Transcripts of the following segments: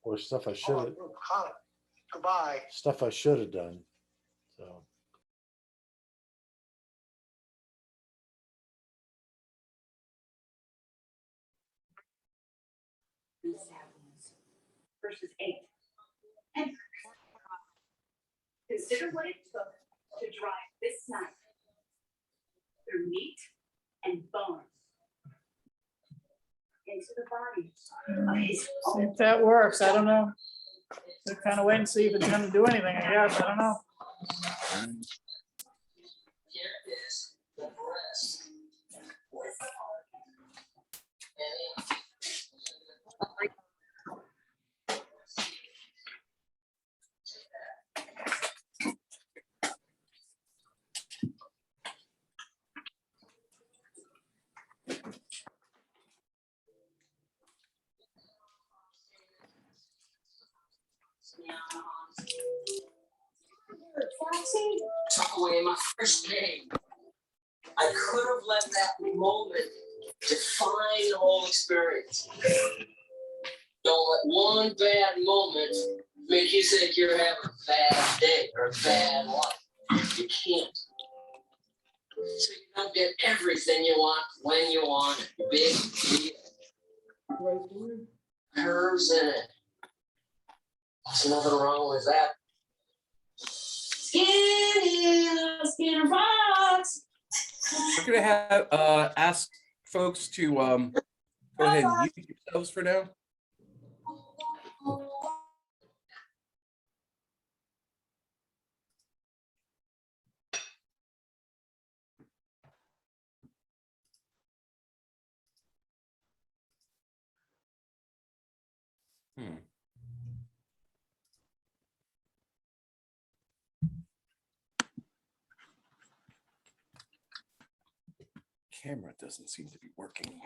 or stuff I should have. Goodbye. Stuff I should have done. So. Verses 8. And consider what it took to drive this knife through meat and bones into the body of his See own. if that works. I don't know. We kind of wait and see if it's going to do anything. I guess. I don't know. Here is the breast. Took away my first name. I could have let that moment define the whole experience. Don't let one bad moment make you think you're having a bad day or a bad life. You can't. So you don't get everything you want when you want it. Big deal. Curves in it. There's nothing wrong with that. Skinny rocks. We're gonna have ask folks to go ahead and mute yourselves for now. Camera doesn't seem to be working.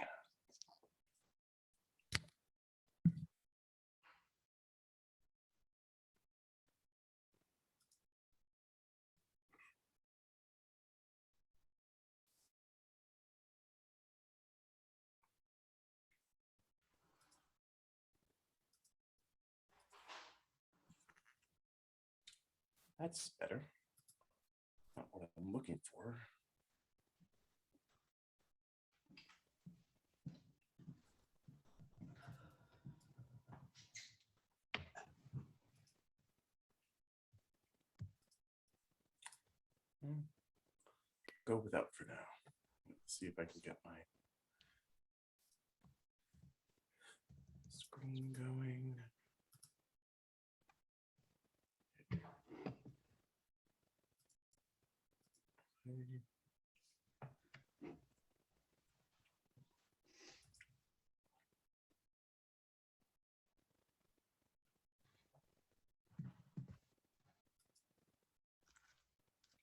That's better. Not what I'm looking for. Go without for now. Let's see if I can get my screen going.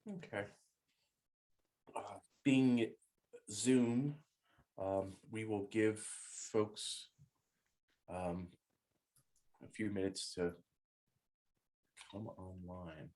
Okay. Being Zoom, we will give folks a few minutes to come online.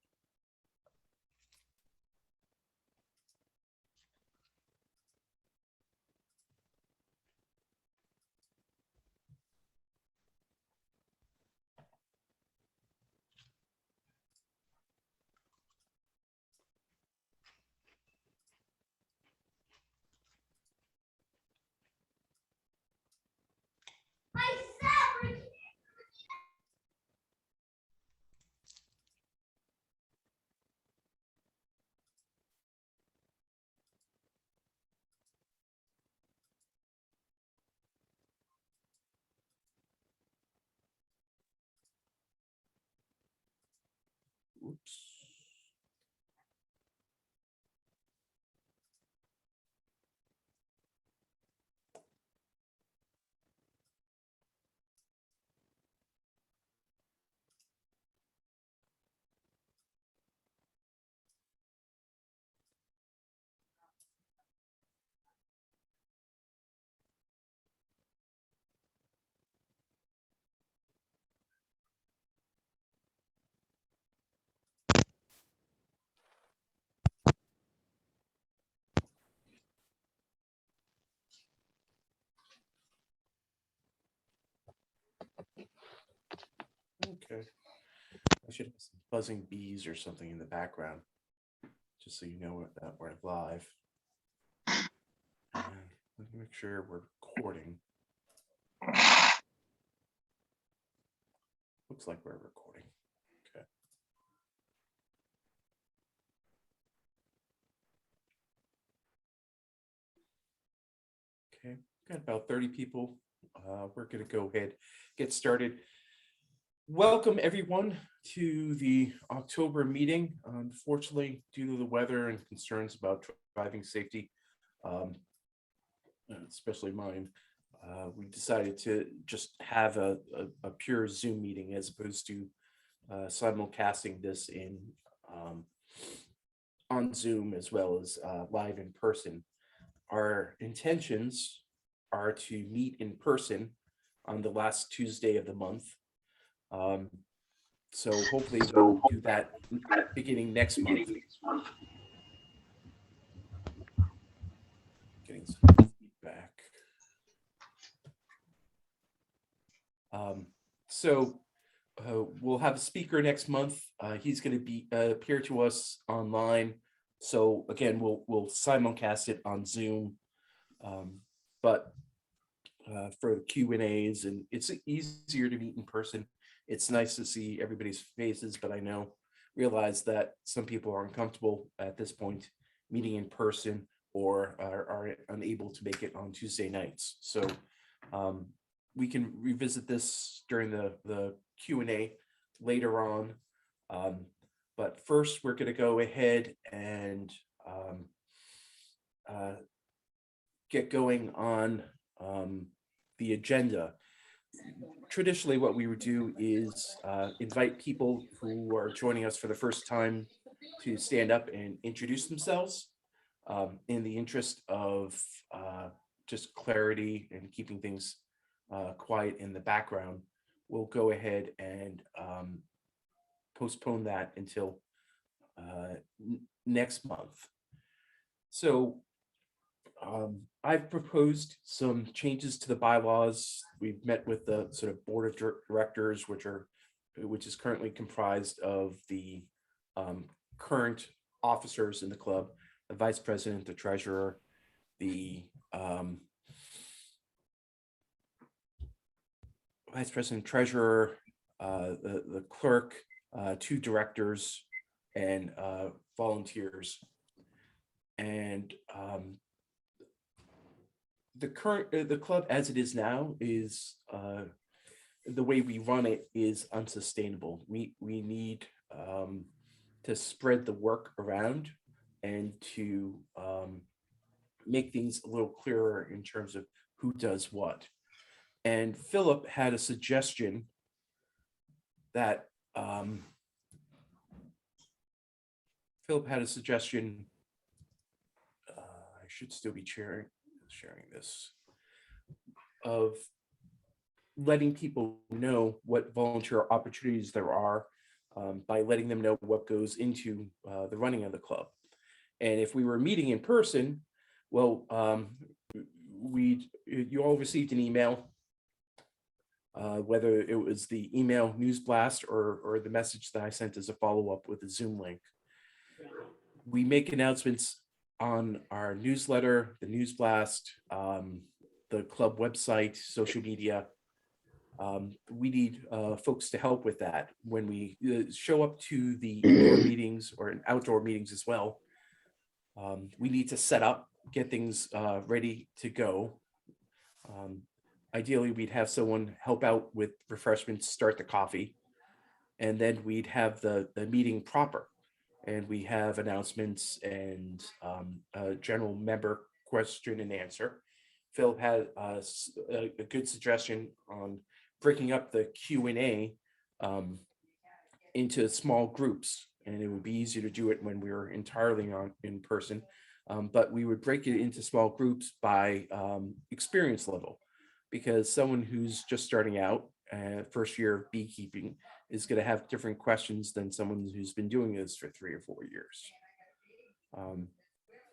Oops. Okay. I should have some buzzing bees or something in the background, just so you know that we're live. And let me make sure we're recording. Looks like we're recording. Okay. Okay, got about 30 people. We're going to go ahead, get started. Welcome everyone to the October meeting. Unfortunately, due to the weather and concerns about driving safety, especially mine, we decided to just have a pure Zoom meeting as opposed to simulcasting this in on Zoom as well as live in person. Our intentions are to meet in person on the last Tuesday of the month. So hopefully we'll do that beginning next month. Getting some feedback. We'll have a speaker next month. He's going to be appear to us online. So again, we'll simulcast it on Zoom. But for the Q&As, and it's easier to meet in person. It's nice to see everybody's faces, but I realize that some people are uncomfortable at this point meeting in person or are unable to make it on Tuesday nights. So we can revisit this during the Q&A later on. But first, we're going to go ahead and get going on the agenda. Traditionally, what we would do is invite people who are joining us for the first time to stand up and introduce themselves in the interest of just clarity and keeping things quiet in the background. We'll go ahead and postpone that until next month. So I've proposed some changes to the bylaws. We've met with the sort of board of directors, which is currently comprised of the current officers in the club, the vice president, the treasurer, the vice president, treasurer, the clerk, 2 directors, and volunteers. And the club as it is now is the way we run it is unsustainable. We need to spread the work around and to make things a little clearer in terms of who does what. And Philip had a suggestion that I should still be sharing this, of letting people know what volunteer opportunities there are by letting them know what goes into the running of the club. And if we were meeting in person, well, you all received an email, whether it was the email news blast or the message that I sent as a follow-up with a Zoom link. We make announcements on our newsletter, the news blast, the club website, social media. We need folks to help with that when we show up to the indoor meetings or outdoor meetings as well. We need to set up, get things ready to go. Ideally, we'd have someone help out with refreshments, start the coffee, and then we'd have the meeting proper. And we have announcements and a general member question and answer. Phil had a good suggestion on breaking up the Q&A into small groups, and it would be easier to do it when we were entirely in person. But we would break it into small groups by experience level, because someone who's just starting out, first year of beekeeping, is going to have different questions than someone who's been doing this for 3 or 4 years.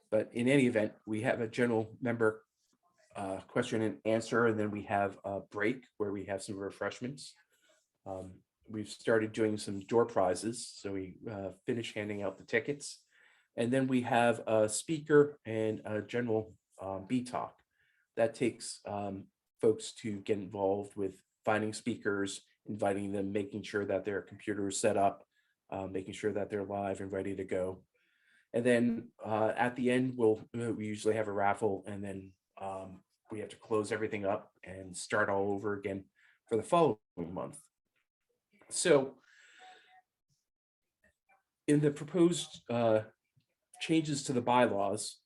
But in any event, we have a general member question and answer, and then we have a break where we have some refreshments. we've started doing some door prizes. So we finished handing out the tickets. And then we have a speaker and a general B talk. That takes folks to get involved with finding speakers, inviting them, making sure that their computer is set up, making sure that they're live and ready to go. And then at the end, we usually have a raffle, and then we have to close everything up and start all over again for the following month. So in the proposed changes to the bylaws,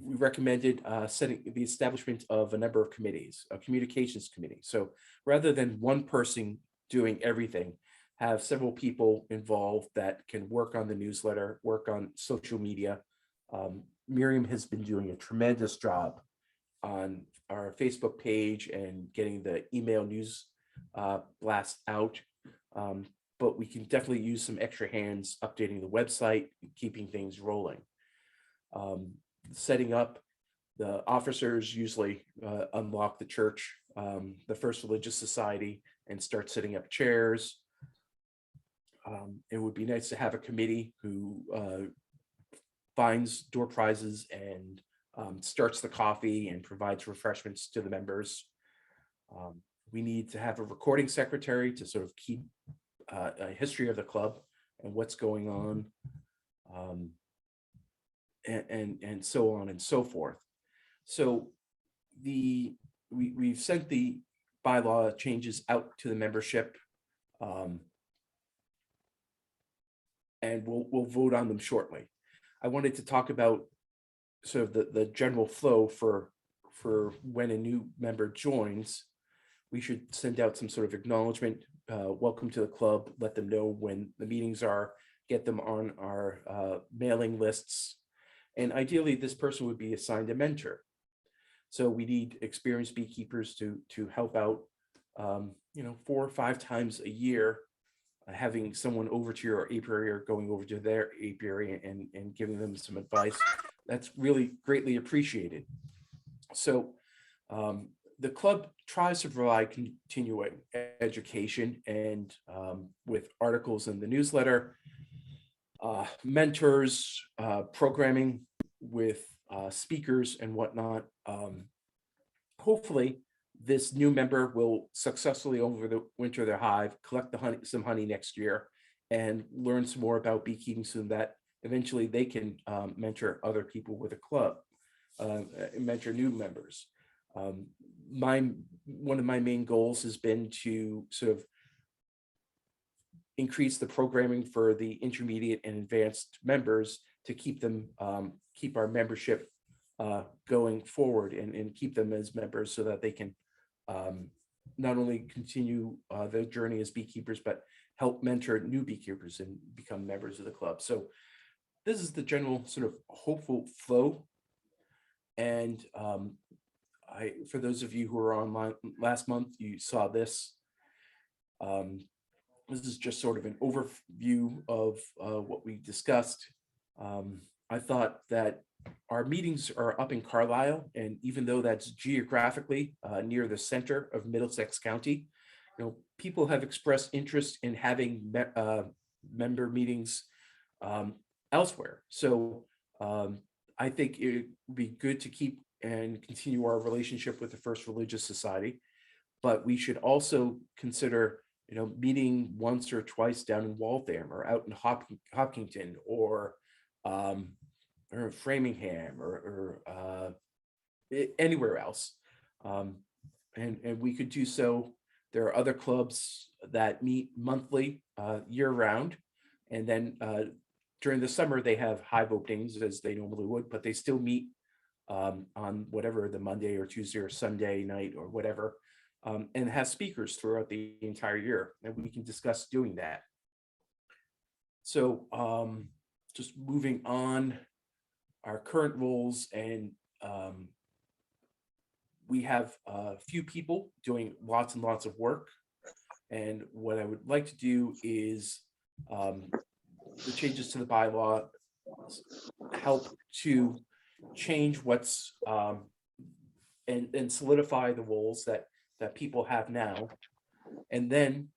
we recommended setting the establishment of a number of committees, a communications committee. So rather than one person doing everything, have several people involved that can work on the newsletter, work on social media. Miriam has been doing a tremendous job on our Facebook page and getting the email news blast out. But we can definitely use some extra hands updating the website, keeping things rolling. Setting up, the officers usually unlock the church, the First Religious Society, and start setting up chairs. It would be nice to have a committee who finds door prizes and starts the coffee and provides refreshments to the members. We need to have a recording secretary to sort of keep a history of the club and what's going on, and so on and so forth. So we've sent the bylaw changes out to the membership, and we'll vote on them shortly. I wanted to talk about sort of the general flow for when a new member joins. We should send out some sort of acknowledgement, welcome to the club, let them know when the meetings are, get them on our mailing lists. And ideally, this person would be assigned a mentor. So we need experienced beekeepers to help out, 4 or 5 times a year, having someone over to your apiary or going over to their apiary and giving them some advice. That's really greatly appreciated. So the club tries to provide continuing education and with articles in the newsletter, mentors, programming with speakers and whatnot. Hopefully this new member will successfully over the winter their hive, collect some honey next year, and learn some more about beekeeping so that eventually they can mentor other people with a club, mentor new members. One of my main goals has been to sort of increase the programming for the intermediate and advanced members to keep them, keep our membership going forward and keep them as members so that they can not only continue their journey as beekeepers, but help mentor new beekeepers and become members of the club. So this is the general sort of hopeful flow. And for those of you who were online last month, you saw this. This is just sort of an overview of what we discussed. I thought that our meetings are up in Carlisle, and even though that's geographically near the center of Middlesex County, people have expressed interest in having member meetings elsewhere. So I think it would be good to keep and continue our relationship with the First Religious Society, but we should also consider, meeting once or twice down in Waltham or out in Hopkinton or Framingham or anywhere else. And we could do so. There are other clubs that meet monthly, year round. And then during the summer, they have hive openings as they normally would, but they still meet on whatever the Monday or Tuesday or Sunday night or whatever, and have speakers throughout the entire year. And we can discuss doing that. So just moving on, our current roles, and we have a few people doing lots and lots of work. And what I would like to do is the changes to the bylaw help to change what's and solidify the roles that people have now. And then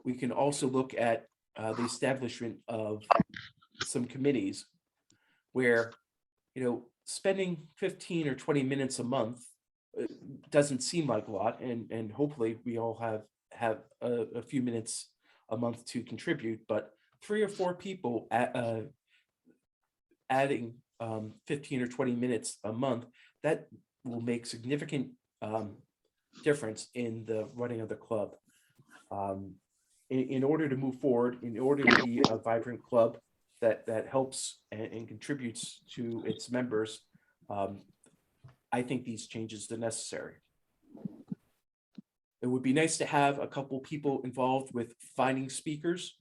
we can also look at the establishment of some committees where, spending 15 or 20 minutes a month doesn't seem like a lot, and hopefully we all have a few minutes a month to contribute, but 3 or 4 people adding 15 or 20 minutes a month, that will make significant difference in the running of the club. In order to move forward, in order to be a vibrant club that helps and contributes to its members, I think these changes are necessary. It would be nice to have a couple people involved with finding speakers,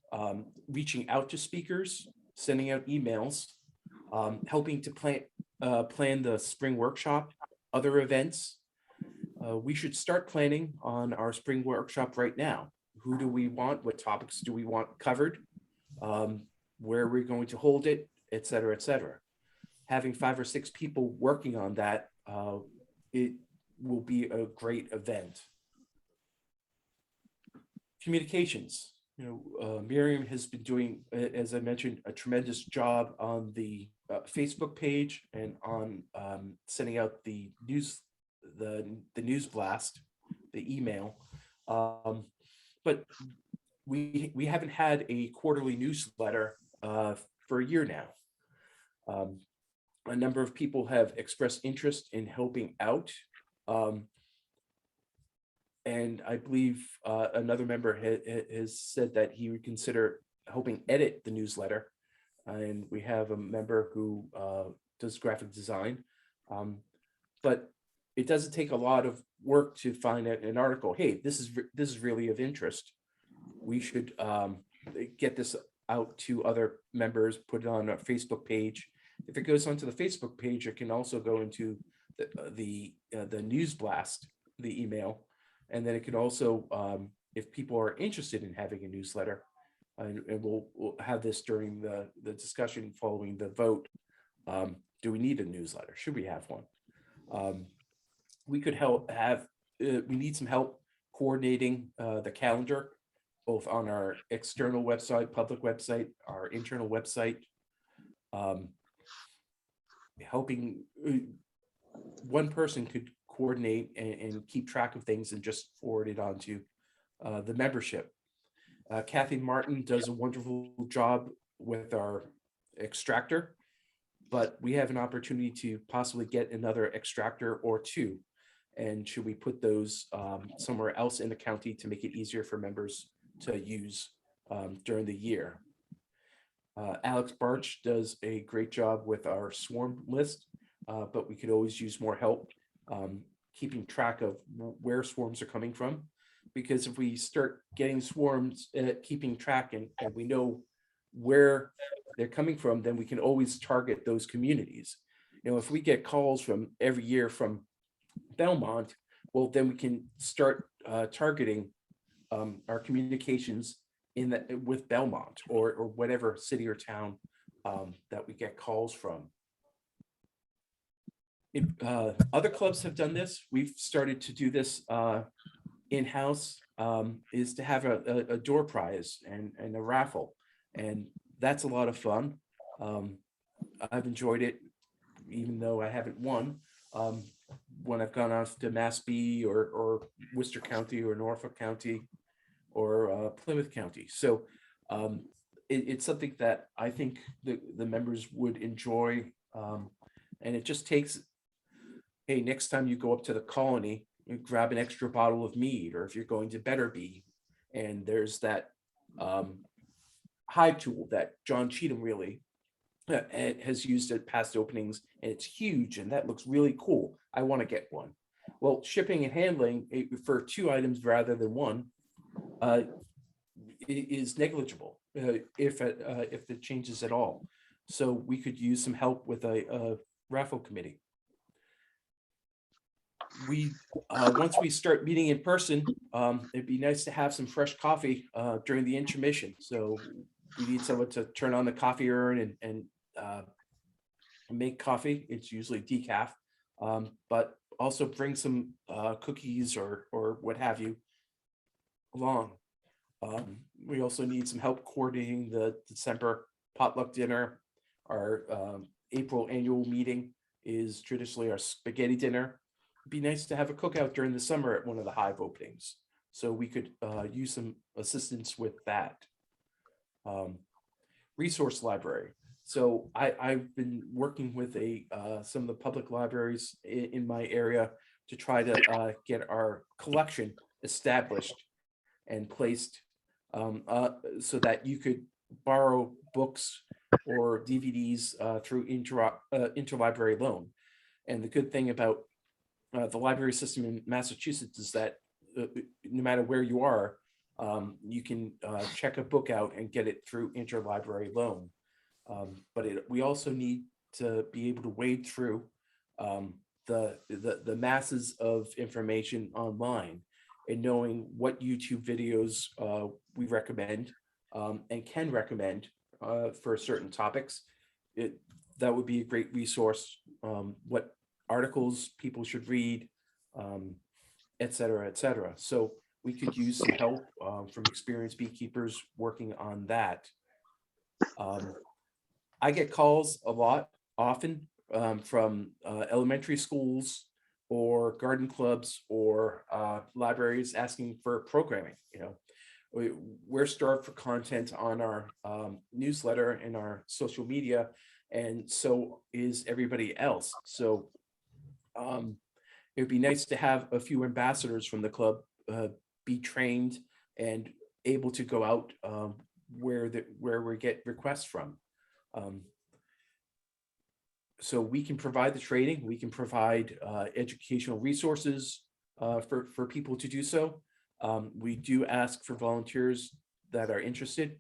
reaching out to speakers, sending out emails, helping to plan the spring workshop, other events. We should start planning on our spring workshop right now. Who do we want? What topics do we want covered? Where are we going to hold it, et cetera, et cetera. Having 5 or 6 people working on that, it will be a great event. Communications. Miriam has been doing, as I mentioned, a tremendous job on the Facebook page and on sending out the news, the news blast, the email. But we haven't had a quarterly newsletter for a year now. A number of people have expressed interest in helping out. And I believe another member has said that he would consider helping edit the newsletter. And we have a member who does graphic design. But it doesn't take a lot of work to find an article. Hey, this is really of interest. We should get this out to other members, put it on a Facebook page. If it goes onto the Facebook page, it can also go into the news blast, the email. And then it can also, if people are interested in having a newsletter, and we'll have this during the discussion following the vote. Do we need a newsletter? Should we have one? We could we need some help coordinating the calendar, both on our external website, public website, our internal website. Helping one person could coordinate and keep track of things and just forward it on to the membership. Kathy Martin does a wonderful job with our extractor, but we have an opportunity to possibly get another extractor or 2. And should we put those somewhere else in the county to make it easier for members to use during the year? Alex Barch does a great job with our swarm list, but we could always use more help keeping track of where swarms are coming from. Because if we start getting swarms, keeping track and we know where they're coming from, then we can always target those communities. If we get calls from every year from Belmont, well, then we can start targeting our communications with Belmont or whatever city or town that we get calls from. Other clubs have done this. We've started to do this in-house, is to have a door prize and a raffle. And that's a lot of fun. I've enjoyed it, even though I haven't won. When I've gone off to Mass B or Worcester County or Norfolk County or Plymouth County. So it's something that I think the members would enjoy. And it just takes, hey, next time you go up to the colony, you grab an extra bottle of mead, or if you're going to Better Be, and there's that hive tool that John Cheatham really has used at past openings, and it's huge, and that looks really cool. I want to get one. Well, shipping and handling for 2 items rather than 1 is negligible if it changes at all. So we could use some help with a raffle committee. Once we start meeting in person, it'd be nice to have some fresh coffee during the intermission. So we need someone to turn on the coffee urn and make coffee. It's usually decaf, but also bring some cookies or what have you along. We also need some help coordinating the December potluck dinner. Our April annual meeting is traditionally our spaghetti dinner. It'd be nice to have a cookout during the summer at one of the Hive openings. So we could use some assistance with that. Resource library. So I've been working with some of the public libraries in my area to try to get our collection established and placed so that you could borrow books or DVDs through interlibrary loan. And the good thing about the library system in Massachusetts is that no matter where you are, you can check a book out and get it through interlibrary loan. But we also need to be able to wade through the masses of information online and knowing what YouTube videos we recommend and can recommend for certain topics. That would be a great resource. What articles people should read, et cetera, et cetera. So we could use some help from experienced beekeepers working on that. I get calls often from elementary schools or garden clubs or libraries asking for programming. We're starved for content on our newsletter and our social media, and so is everybody else. So it'd be nice to have a few ambassadors from the club be trained and able to go out where we get requests from. So we can provide the training, we can provide educational resources for people to do so. We do ask for volunteers that are interested,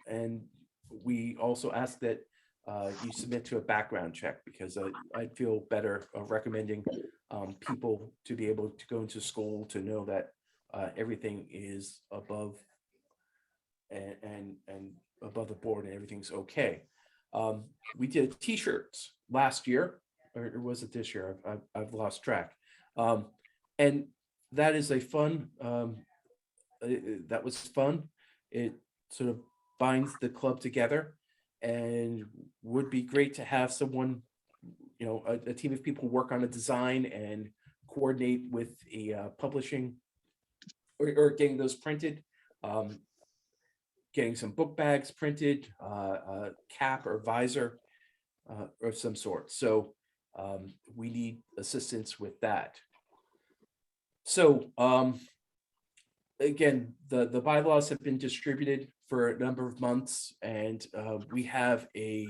and we also ask that you submit to a background check, because I'd feel better recommending people to be able to go into school to know that everything is above and above the board and everything's okay. We did t-shirts last year, or was it this year? I've lost track. And that is a fun, that was fun. It sort of binds the club together, and would be great to have someone, a team of people work on a design and coordinate with a publishing or getting those printed. Getting some book bags printed, a cap or visor of some sort. So we need assistance with that. So again, the bylaws have been distributed for a number of months, and we have a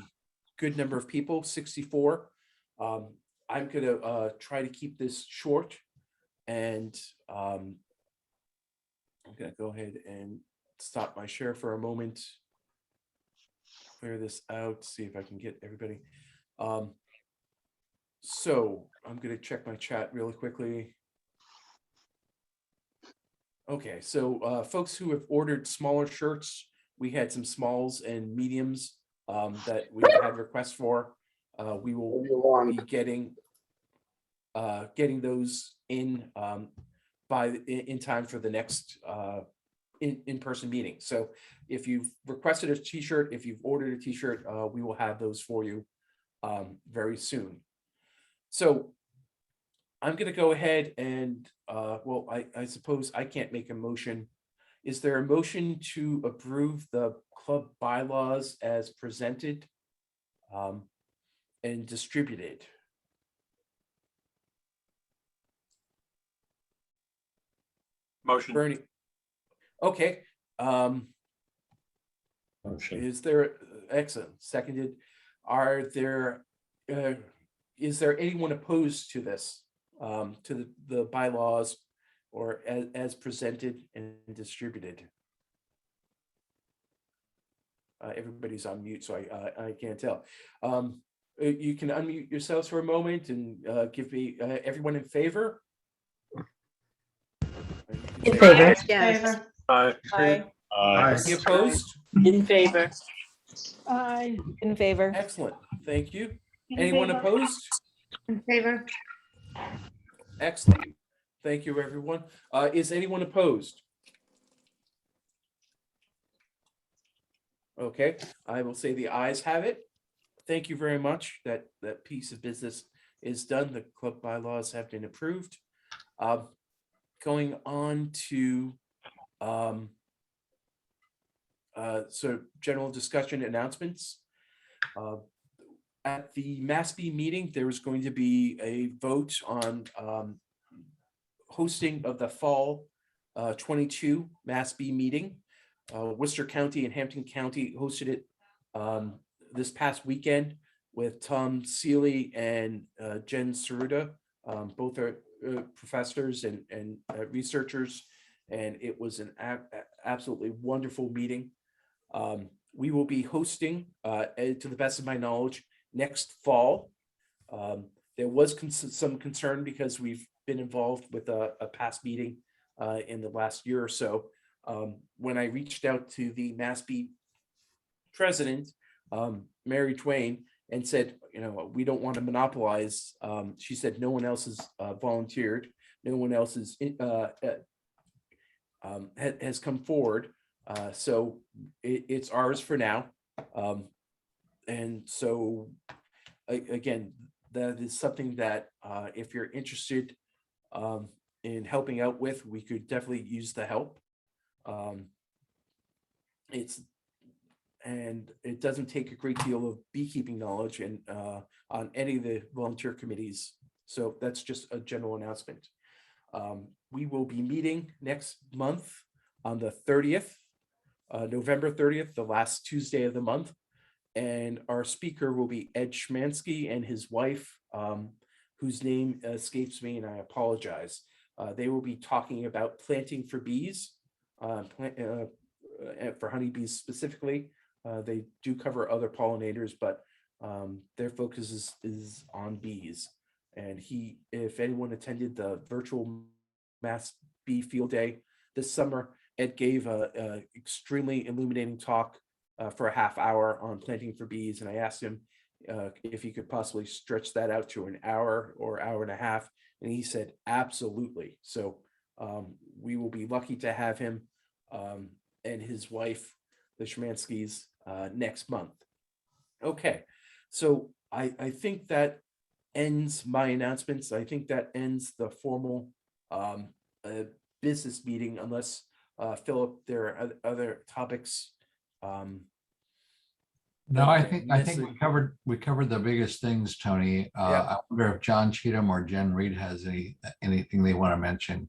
good number of people, 64. I'm gonna try to keep this short, and I'm gonna go ahead and stop my share for a moment, clear this out, see if I can get everybody. So I'm going to check my chat really quickly. Okay, so folks who have ordered smaller shirts, we had some smalls and mediums that we had requests for. We will be getting those in in time for the next in-person meeting. So if you've requested a t-shirt, if you've ordered a t-shirt, we will have those for you very soon. So I'm going to go ahead and well, I suppose I can't make a motion. Is there a motion to approve the club bylaws as presented and distributed? Motion. Bernie. Okay. Motion. Is there, excellent, seconded. Are there, is there anyone opposed to this, to the bylaws or as presented and distributed? Everybody's on mute, so I can't tell. You can unmute yourselves for a moment and give me, everyone in favor? In favor. Yes. Aye. Aye. Any opposed? In favor. Aye. In favor. Excellent, thank you. Anyone opposed? In favor. Excellent, thank you, everyone. Is anyone opposed? Okay, I will say the ayes have it. Thank you very much. That piece of business is done. The club bylaws have been approved. Going on to so general discussion announcements. At the MASB meeting, there was going to be a vote on hosting of the fall 22 MASB meeting. Worcester County and Hampton County hosted it this past weekend with Tom Seeley and Jen Saruda. Both are professors and researchers, and it was an absolutely wonderful meeting. We will be hosting, to the best of my knowledge, next fall. There was some concern because we've been involved with a past meeting in the last year or so. When I reached out to the MASB president, Mary Twain, and said, we don't want to monopolize. She said no one else has volunteered, no one else has come forward. So it's ours for now. And so again, that is something that if you're interested in helping out with, we could definitely use the help. It doesn't take a great deal of beekeeping knowledge and on any of the volunteer committees. So that's just a general announcement. We will be meeting next month on the 30th, November 30th, the last Tuesday of the month. And our speaker will be Ed Schmansky and his wife, whose name escapes me, and I apologize. They will be talking about planting for bees, for honeybees specifically. They do cover other pollinators, but their focus is on bees. And if anyone attended the virtual Mass Bee Field Day this summer, Ed gave a extremely illuminating talk for a half hour on planting for bees. And I asked him if he could possibly stretch that out to an hour or hour and a half. And he said, absolutely. So we will be lucky to have him and his wife, the Schmanskys, next month. Okay, so I think that ends my announcements. I think that ends the formal business meeting, unless Philip, there are other topics. No, I think missing. we covered the biggest things, Tony. Yeah. I wonder if John Cheatham or Jen Reed has anything they want to mention.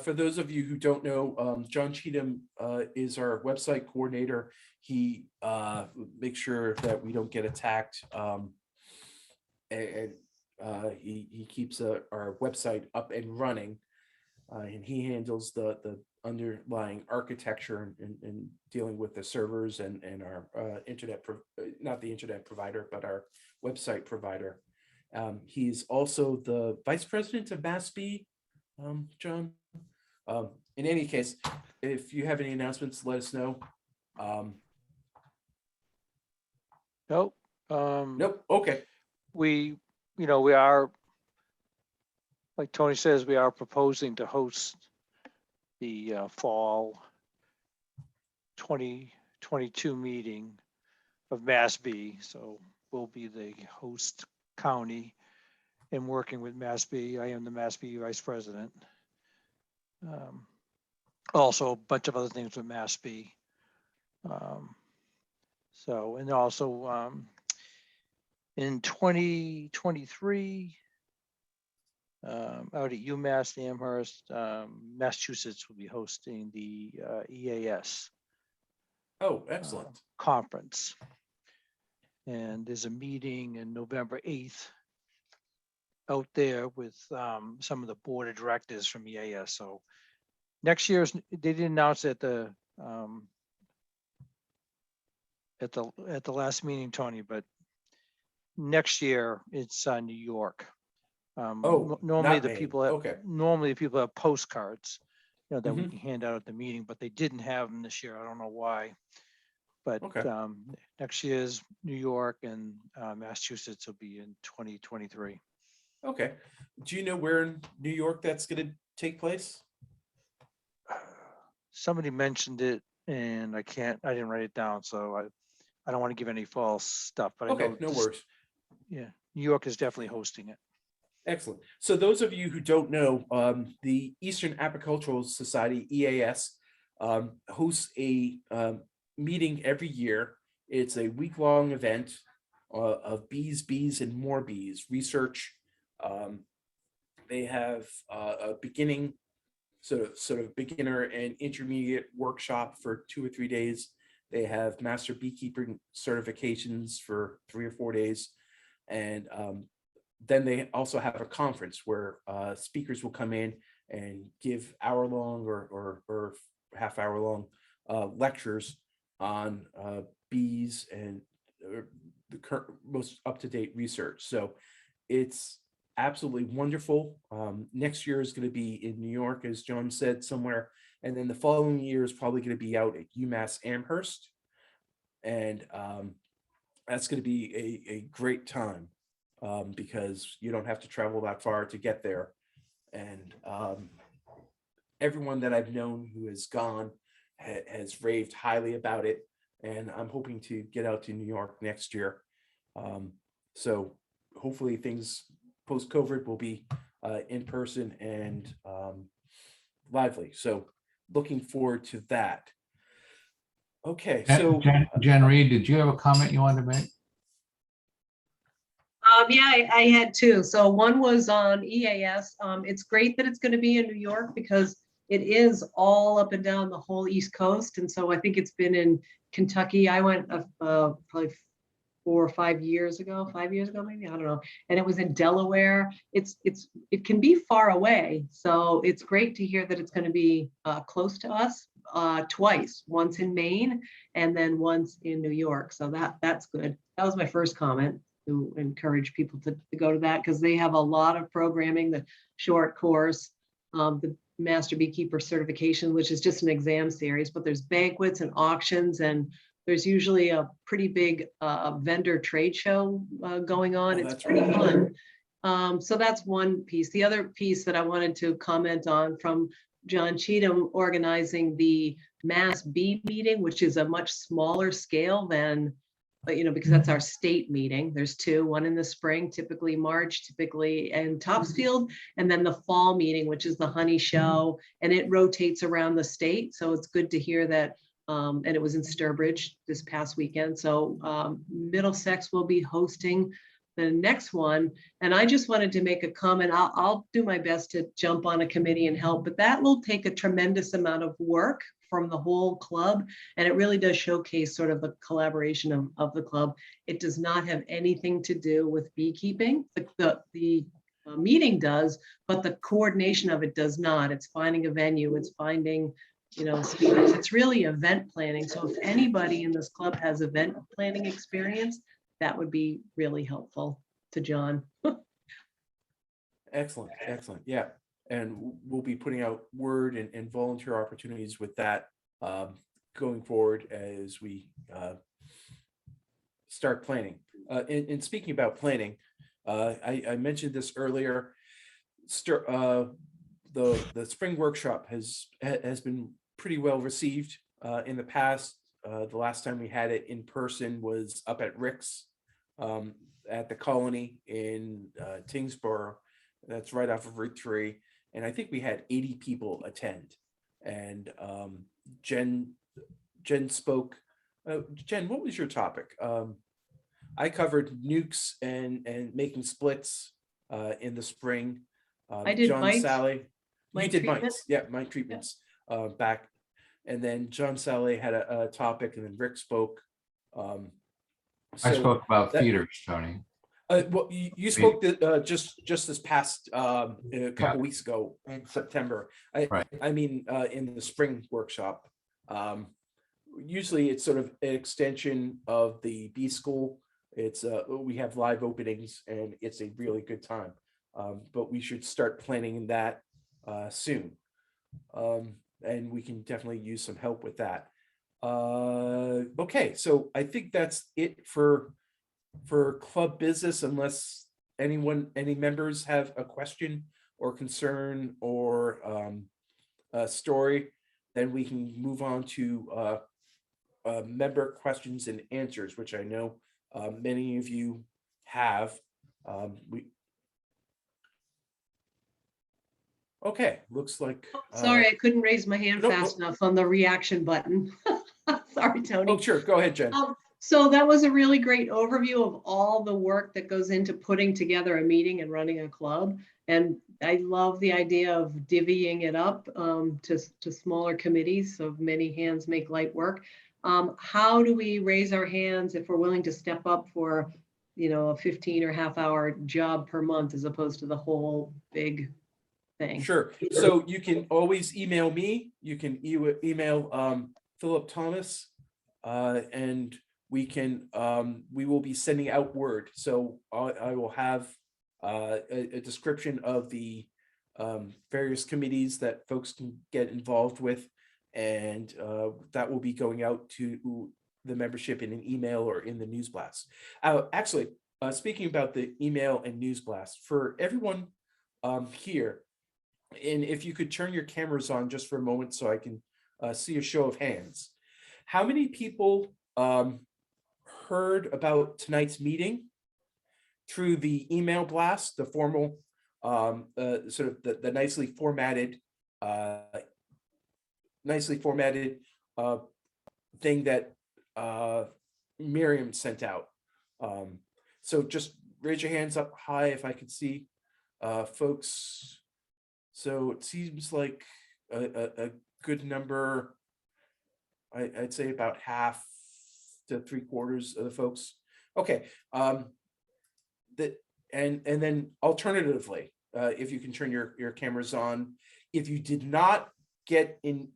For those of you who don't know, John Cheatham is our website coordinator. He makes sure that we don't get attacked, and he keeps our website up and running, and he handles the underlying architecture and dealing with the servers and our not the internet provider, but our website provider. He's also the vice president of MASB, John. In any case, if you have any announcements, let us know. Nope. Nope. Okay. We are, like Tony says, we are proposing to host the fall 2022 meeting of MASB. So we'll be the host county and working with MASB. I am the MASB vice president. Also a bunch of other things with MASB. And also in 2023, out at UMass Amherst, Massachusetts will be hosting the EAS. Oh, excellent. Conference. And there's a meeting in November 8th out there with some of the board of directors from EAS. So next year's, they didn't announce at the last meeting, Tony, but next year it's New York. Normally the people have postcards, that we can hand out at the meeting, but they didn't have them this year. I don't know why. But next year's New York, and Massachusetts will be in 2023. Okay. Do you know where in New York that's going to take place? Somebody mentioned it and I didn't write it down, so I don't want to give any false stuff, but I Okay, know, no worries. yeah, New York is definitely hosting it. Excellent. So those of you who don't know, the Eastern Apicultural Society, EAS, hosts a meeting every year. It's a week-long event of bees, and more bees research. They have a beginning, sort of beginner and intermediate workshop for 2 or 3 days. They have master beekeeping certifications for 3 or 4 days, and then they also have a conference where speakers will come in and give hour-long or half-hour-long lectures on bees and the current most up-to-date research. So it's absolutely wonderful. Next year is going to be in New York, as John said, somewhere, and then the following year is probably going to be out at UMass Amherst, and that's going to be a great time because you don't have to travel that far to get there. And everyone that I've known who has gone has raved highly about it, and I'm hoping to get out to New York next year. So hopefully things post-COVID will be in person and lively. So looking forward to that. Okay, so Jen Reed, did you have a comment you wanted to make? Yeah, I had two. So one was on EAS. It's great that it's going to be in New York because it is all up and down the whole East Coast. And so I think it's been in Kentucky. I went probably 4 or 5 years ago, 5 years ago, maybe, I don't know. And it was in Delaware. It can be far away. So it's great to hear that it's going to be close to us twice, once in Maine and then once in New York. So that's good. That was my first comment, to encourage people to go to that, because they have a lot of programming, the short course, the Master Beekeeper certification, which is just an exam series, but there's banquets and auctions, and there's usually a pretty big vendor trade show going on. It's pretty fun. So that's one piece. The other piece that I wanted to comment on from John Cheatham organizing the Mass Bee meeting, which is a much smaller scale than, because that's our state meeting. There's two, one in the spring, typically March, typically in Topsfield, and then the fall meeting, which is the honey show, and it rotates around the state. So it's good to hear that. And it was in Sturbridge this past weekend. So Middlesex will be hosting the next one. And I just wanted to make a comment. I'll do my best to jump on a committee and help, but that will take a tremendous amount of work from the whole club. And it really does showcase sort of the collaboration of the club. It does not have anything to do with beekeeping. The meeting does, but the coordination of it does not. It's finding a venue, it's finding, speakers. It's really event planning. So if anybody in this club has event planning experience, that would be really helpful to John. excellent. Yeah. And we'll be putting out word and volunteer opportunities with that going forward as we start planning. And speaking about planning, I mentioned this earlier. The spring workshop has been pretty well received in the past. The last time we had it in person was up at Rick's at the Colony in Tingsboro. That's right off of Route 3. And I think we had 80 people attend. And Jen spoke. Jen, what was your topic? I covered nukes and making splits in the spring. I did John mites. Sally. You did treatment. mites. Yeah, mite treatments back. And then John Sally had a topic, and then Rick spoke. I spoke about feeders, Tony. Well, you spoke just this past a couple weeks ago in September. I mean, in the spring workshop. Usually, it's sort of an extension of the bee school. It's we have live openings, and it's a really good time. But we should start planning that soon, and we can definitely use some help with that. Okay, so I think that's it for club business, unless any members have a question or concern or a story. then we can move on to member questions and answers, which I know many of you have. Okay, looks like. Sorry, I couldn't raise my hand no, fast enough on the reaction button. Sorry, Tony. Oh, sure. Go ahead, Jen. So that was a really great overview of all the work that goes into putting together a meeting and running a club. And I love the idea of divvying it up to smaller committees, so many hands make light work. How do we raise our hands if we're willing to step up for, a 15 or half-hour job per month as opposed to the whole big thing? Sure. So you can always email me. You can email Philip Thomas, and we will be sending out word. So I will have a description of the various committees that folks can get involved with, and that will be going out to the membership in an email or in the news blast. Actually, speaking about the email and news blast, for everyone here, and if you could turn your cameras on just for a moment so I can see a show of hands. How many people heard about tonight's meeting through the email blast, the formal, sort of the nicely formatted thing that Miriam sent out? So just raise your hands up high if I could see folks. So it seems like a good number. I'd say about half to 3/4 of the folks. Okay. And then alternatively, if you can turn your cameras on, if you did not get in,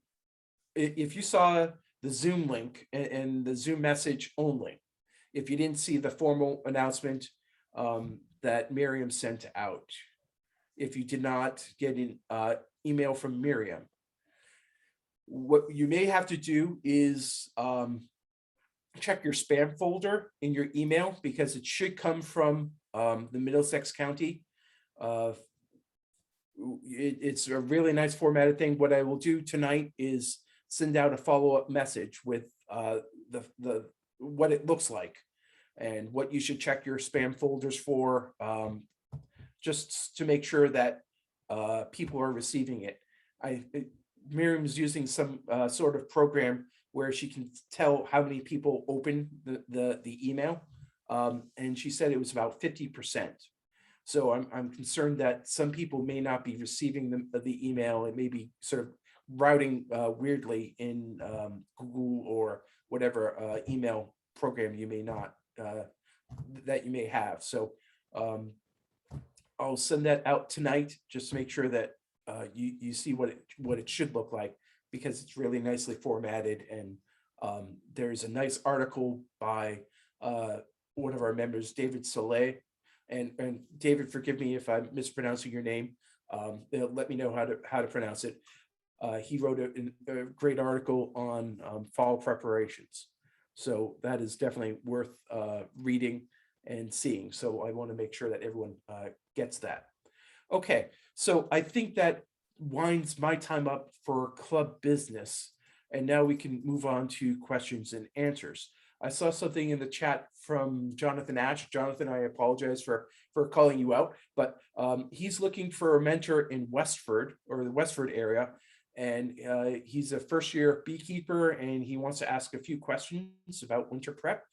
if you saw the Zoom link and the Zoom message only, if you didn't see the formal announcement that Miriam sent out, if you did not get an email from Miriam, what you may have to do is check your spam folder in your email, because it should come from the Middlesex County. It's a really nice formatted thing. What I will do tonight is send out a follow-up message with the what it looks like and what you should check your spam folders for, just to make sure that people are receiving it. Miriam's using some sort of program where she can tell how many people open the email, and she said it was about 50%. So I'm concerned that some people may not be receiving the email. It may be sort of routing weirdly in Google or whatever email program you may not that you may have. So I'll send that out tonight, just to make sure that you see what it should look like, because it's really nicely formatted. And there's a nice article by one of our members, David Soleil. And David, forgive me if I'm mispronouncing your name. Let me know how to pronounce it. He wrote a great article on fall preparations. So that is definitely worth reading and seeing. So I want to make sure that everyone gets that. Okay, so I think that winds my time up for club business. And now we can move on to questions and answers. I saw something in the chat from Jonathan Ash. Jonathan, I apologize for calling you out, but he's looking for a mentor in Westford, or the Westford area. And he's a first-year beekeeper, and he wants to ask a few questions about winter prep.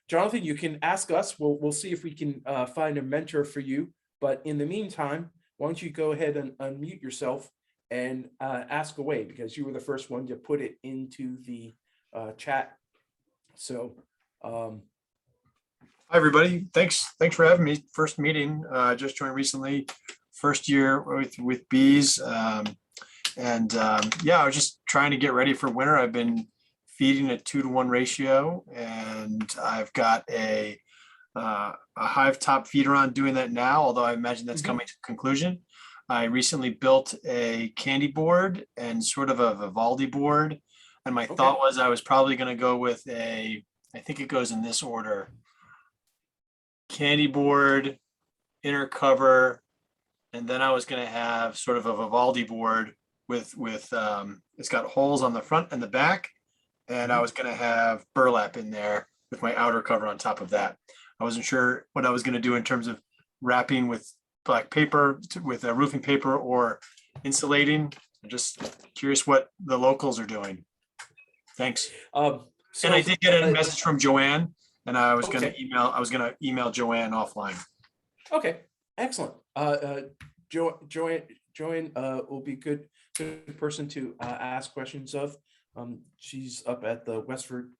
Jonathan, you can ask us. We'll see if we can find a mentor for you. But in the meantime, why don't you go ahead and unmute yourself and ask away, because you were the first one to put it into the chat. So, hi everybody. Thanks for having me. First meeting. Just joined recently. First year with bees. Yeah, I was just trying to get ready for winter. I've been feeding a 2-to-1 ratio, and I've got a hive top feeder on doing that now, although I imagine that's coming to conclusion. I recently built a candy board and sort of a Vivaldi board. And my thought was I was probably going to go with I think it goes in this order: candy board, inner cover, and then I was going to have sort of a Vivaldi board with it's got holes on the front and the back. And I was gonna have burlap in there with my outer cover on top of that. I wasn't sure what I was gonna do in terms of wrapping with black paper, with roofing paper, or insulating. I'm just curious what the locals are doing. Thanks. And I did get a message from Joanne, and I was gonna email Joanne offline. Okay, excellent. Joanne will be good person to ask questions of. She's up at the Westford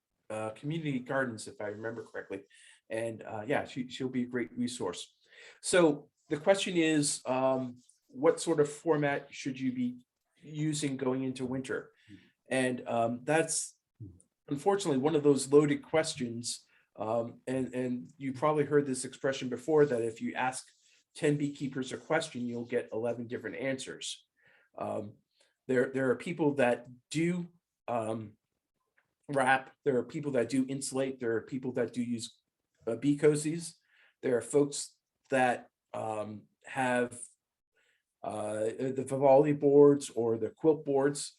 Community Gardens, if I remember correctly. And yeah, she'll be a great resource. So the question is, what sort of format should you be using going into winter? And that's unfortunately one of those loaded questions. And you probably heard this expression before, that if you ask 10 beekeepers a question, you'll get 11 different answers. There are people that do wrap, there are people that do insulate, there are people that do use bee cozies. There are folks that have the Vivaldi boards or the quilt boards,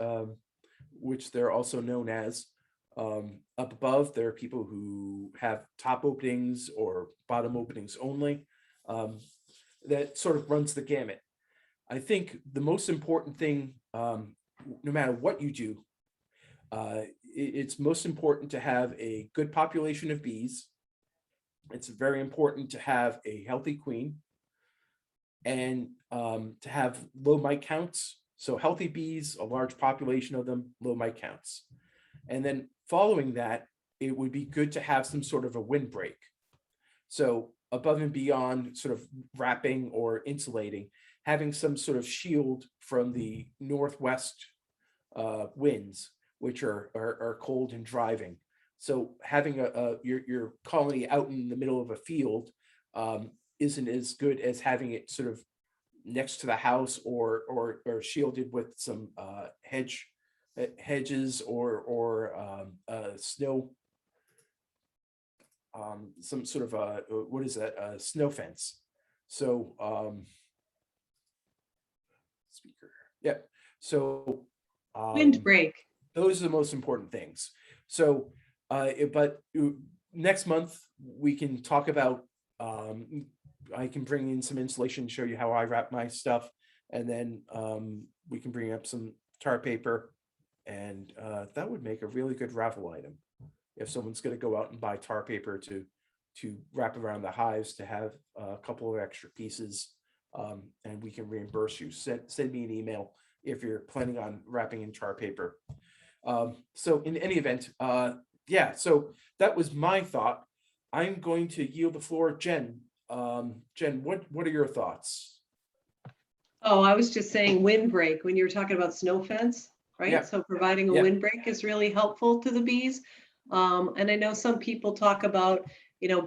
which they're also known as. Up above, there are people who have top openings or bottom openings only. That sort of runs the gamut. I think the most important thing, no matter what you do, it's most important to have a good population of bees. It's very important to have a healthy queen, and to have low mite counts. So healthy bees, a large population of them, low mite counts. And then following that, it would be good to have some sort of a windbreak. So above and beyond sort of wrapping or insulating, having some sort of shield from the northwest winds, which are cold and driving. So having your colony out in the middle of a field isn't as good as having it sort of next to the house or shielded with some hedges or snow, some sort of what is that, snow fence. So yeah, so Windbreak. those are the most important things. So but next month we can talk about, I can bring in some insulation, show you how I wrap my stuff, and then we can bring up some tar paper, and that would make a really good raffle item. If someone's going to go out and buy tar paper to wrap around the hives, to have a couple of extra pieces, and we can reimburse you. Send me an email if you're planning on wrapping in tar paper. So in any event, yeah, so that was my thought. I'm going to yield the floor. Jen, what are your thoughts? Oh, I was just saying windbreak when you were talking about snow fence, right? Yeah. So providing a Yeah. windbreak is really helpful to the bees. And I know some people talk about,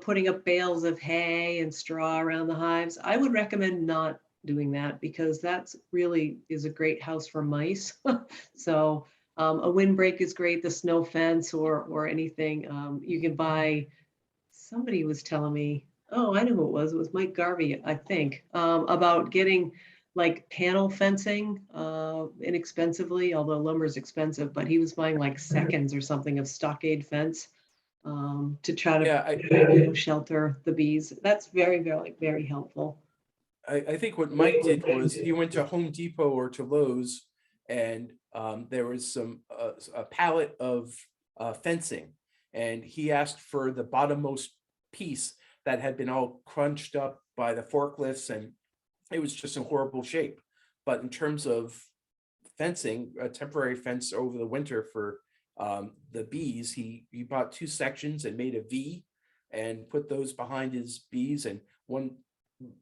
putting up bales of hay and straw around the hives. I would recommend not doing that, because that's really is a great house for mice. So a windbreak is great, the snow fence or anything. You can buy, somebody was telling me, oh, I know who it was Mike Garvey, I think, about getting like panel fencing inexpensively, although lumber is expensive, but he was buying like seconds or something of stockade fence to try to shelter the bees. That's very, very, very helpful. I think what Mike did was he went to Home Depot or to Lowe's, and there was a pallet of fencing, and he asked for the bottommost piece that had been all crunched up by the forklifts, and it was just in horrible shape. But in terms of fencing, a temporary fence over the winter for the bees, he bought 2 sections and made a V and put those behind his bees, and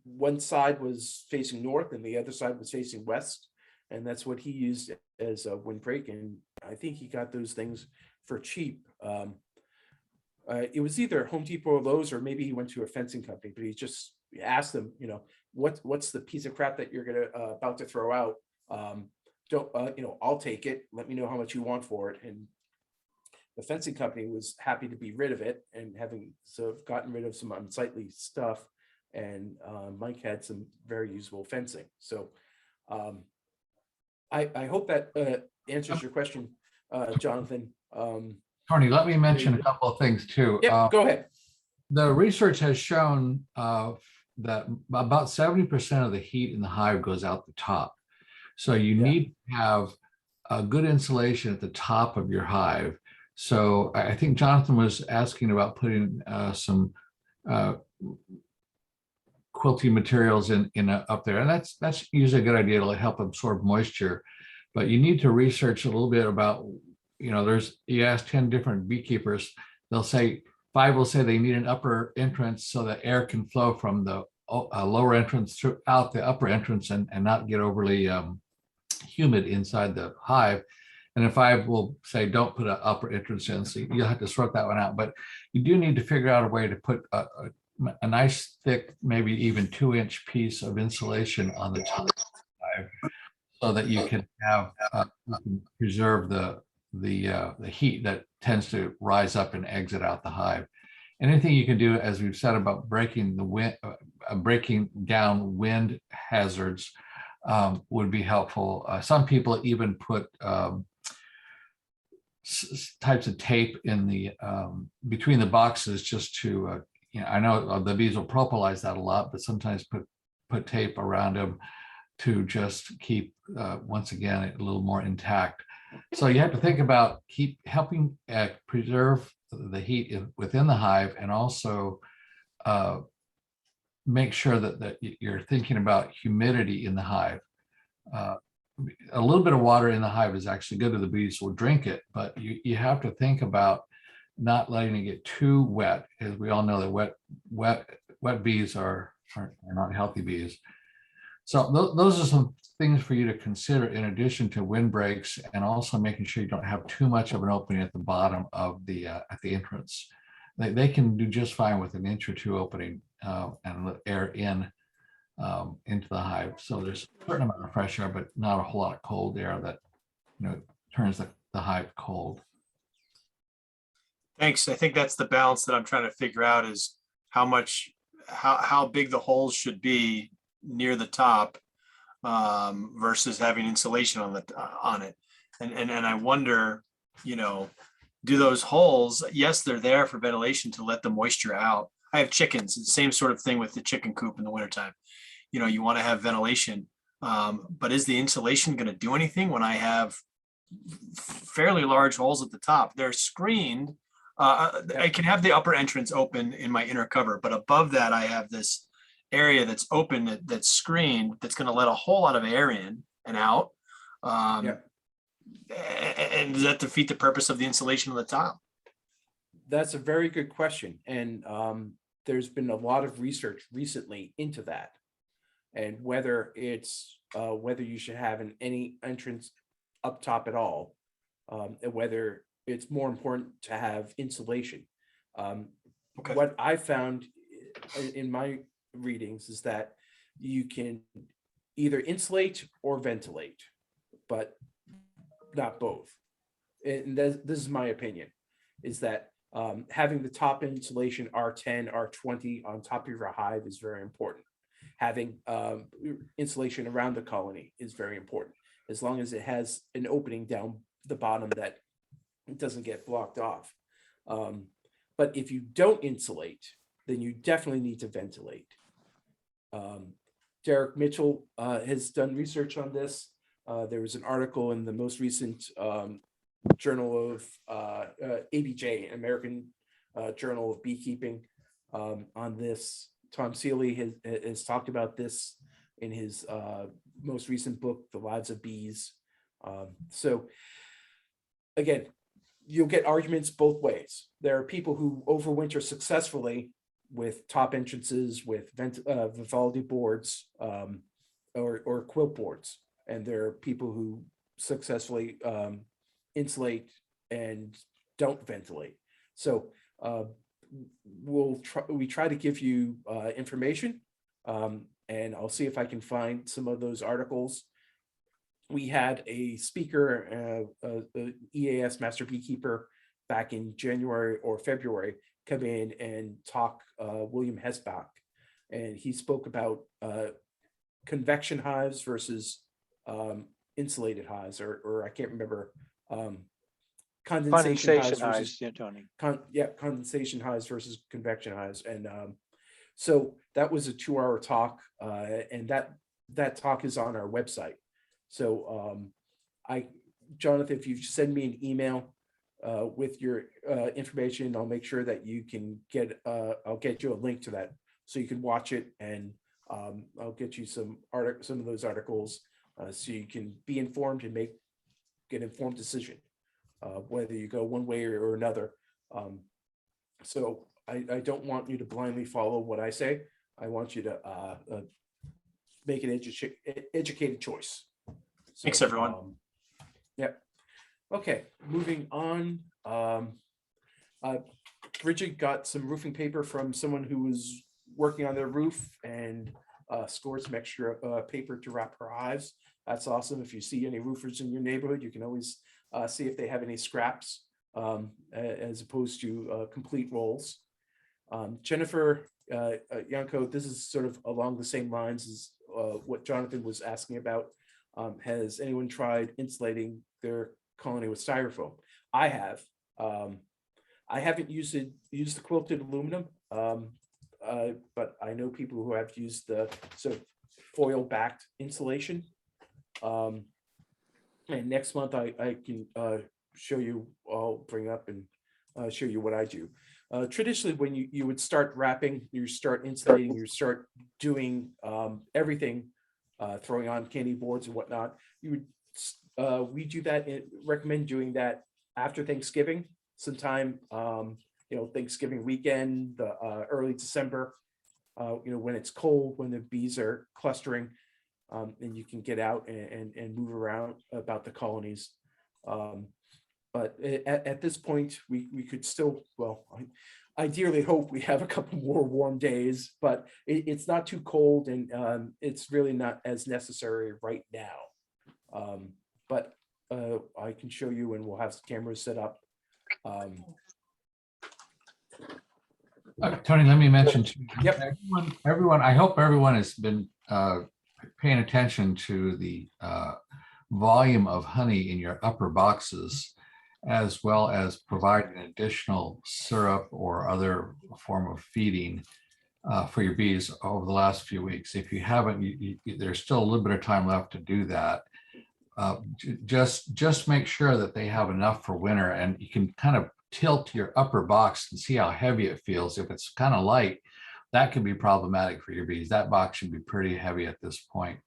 one side was facing north and the other side was facing west, and that's what he used as a windbreak. And I think he got those things for cheap. It was either Home Depot or Lowe's, or maybe he went to a fencing company, but he just asked them, what's the piece of crap that you're gonna about to throw out? I'll take it. Let me know how much you want for it. And the fencing company was happy to be rid of it, and having gotten rid of some unsightly stuff. And Mike had some very usable fencing. So I hope that answers your question, Jonathan. Tony, let me mention a couple of things too. Yeah, go ahead. The research has shown that about 70% of the heat in the hive goes out the top. So you need to have a good insulation at the top of your hive. So I think Jonathan was asking about putting some quilting materials in up there, and that's usually a good idea to help absorb moisture. But you need to research a little bit about, you ask 10 different beekeepers, they'll say 5 will say they need an upper entrance so that air can flow from the lower entrance throughout the upper entrance and not get overly humid inside the hive. And then 5 will say don't put an upper entrance in, so you'll have to sort that one out. But you do need to figure out a way to put a nice thick, maybe even 2-inch piece of insulation on the top of the hive, so that you can have you can preserve the heat that tends to rise up and exit out the hive. Anything you can do, as we've said, about breaking the wind, breaking down wind hazards would be helpful. Some people even put types of tape in the between the boxes just to I know the bees will propolize that a lot, but sometimes put tape around them to just keep once again a little more intact. So you have to think about keep helping preserve the heat within the hive, and also make sure that you're thinking about humidity in the hive. A little bit of water in the hive is actually good, to the bees will drink it, but you have to think about not letting it get too wet, because we all know that wet bees are not healthy bees. So those are some things for you to consider, in addition to windbreaks, and also making sure you don't have too much of an opening at the bottom of the at the entrance. They can do just fine with an inch or 2 opening and let air in into the hive. So there's a certain amount of fresh air, but not a whole lot of cold air that turns the hive cold. Thanks. I think that's the balance that I'm trying to figure out, is how big the holes should be near the top versus having insulation on it. And I wonder, do those holes, yes, they're there for ventilation to let the moisture out. I have chickens, it's the same sort of thing with the chicken coop in the wintertime. You want to have ventilation, but is the insulation going to do anything when I have fairly large holes at the top? They're screened. I can have the upper entrance open in my inner cover, but above that I have this area that's open, that's screened, that's going to let a whole lot of air in and out. And does that defeat the purpose of the insulation on the top? That's a very good question. And there's been a lot of research recently into that, and whether it's whether you should have any entrance up top at all, and whether it's more important to have insulation. Okay. What I found in my readings is that you can either insulate or ventilate, but not both. And this is my opinion, is that having the top insulation R10, R20 on top of your hive is very important. Having insulation around the colony is very important, as long as it has an opening down the bottom that it doesn't get blocked off. But if you don't insulate, then you definitely need to ventilate. Derek Mitchell has done research on this. There was an article in the most recent journal of ABJ, American Journal of Beekeeping, on this. Tom Seeley has talked about this in his most recent book, The Lives of Bees. So again, you'll get arguments both ways. There are people who overwinter successfully with top entrances, with Vivaldi boards or quilt boards. And there are people who successfully insulate and don't ventilate. So we try to give you information, and I'll see if I can find some of those articles. We had a speaker, EAS Master Beekeeper, back in January or February, come in and talk, William Hesbach, and he spoke about convection hives versus insulated hives, or I can't remember, condensation hives Condensation hives, versus yeah, Tony. condensation hives versus convection hives. And so that was a 2-hour talk, and that talk is on our website. So Jonathan, if you send me an email with your information, I'll make sure that you can I'll get you a link to that so you can watch it, and I'll get you some of those articles so you can be informed and make an informed decision, whether you go one way or another. So I don't want you to blindly follow what I say. I want you to make an educated choice. So, Thanks, everyone. Yep. Okay, moving on. Bridget got some roofing paper from someone who was working on their roof and scored some extra paper to wrap her hives. That's awesome. If you see any roofers in your neighborhood, you can always see if they have any scraps as opposed to complete rolls. Jennifer Yanko, this is sort of along the same lines as what Jonathan was asking about. Has anyone tried insulating their colony with styrofoam? I have. I haven't used the quilted aluminum, but I know people who have used the sort of foil backed insulation. And next month I can show you, I'll bring up and show you what I do. Traditionally, when you would start wrapping, you start insulating, you start doing everything, throwing on candy boards and whatnot, you would we do that, recommend doing that after Thanksgiving, sometime Thanksgiving weekend, early December, when it's cold, when the bees are clustering, and you can get out and move around about the colonies. But at this point, we could still, I ideally hope we have a couple more warm days, but it's not too cold, and it's really not as necessary right now. But I can show you, and we'll have cameras set up. Tony, let me mention too. Yep. Everyone, I hope everyone has been paying attention to the volume of honey in your upper boxes, as well as providing additional syrup or other form of feeding for your bees over the last few weeks. If you haven't, there's still a little bit of time left to do that. Just make sure that they have enough for winter, and you can kind of tilt your upper box and see how heavy it feels. If it's kind of light, that can be problematic for your bees. That box should be pretty heavy at this point.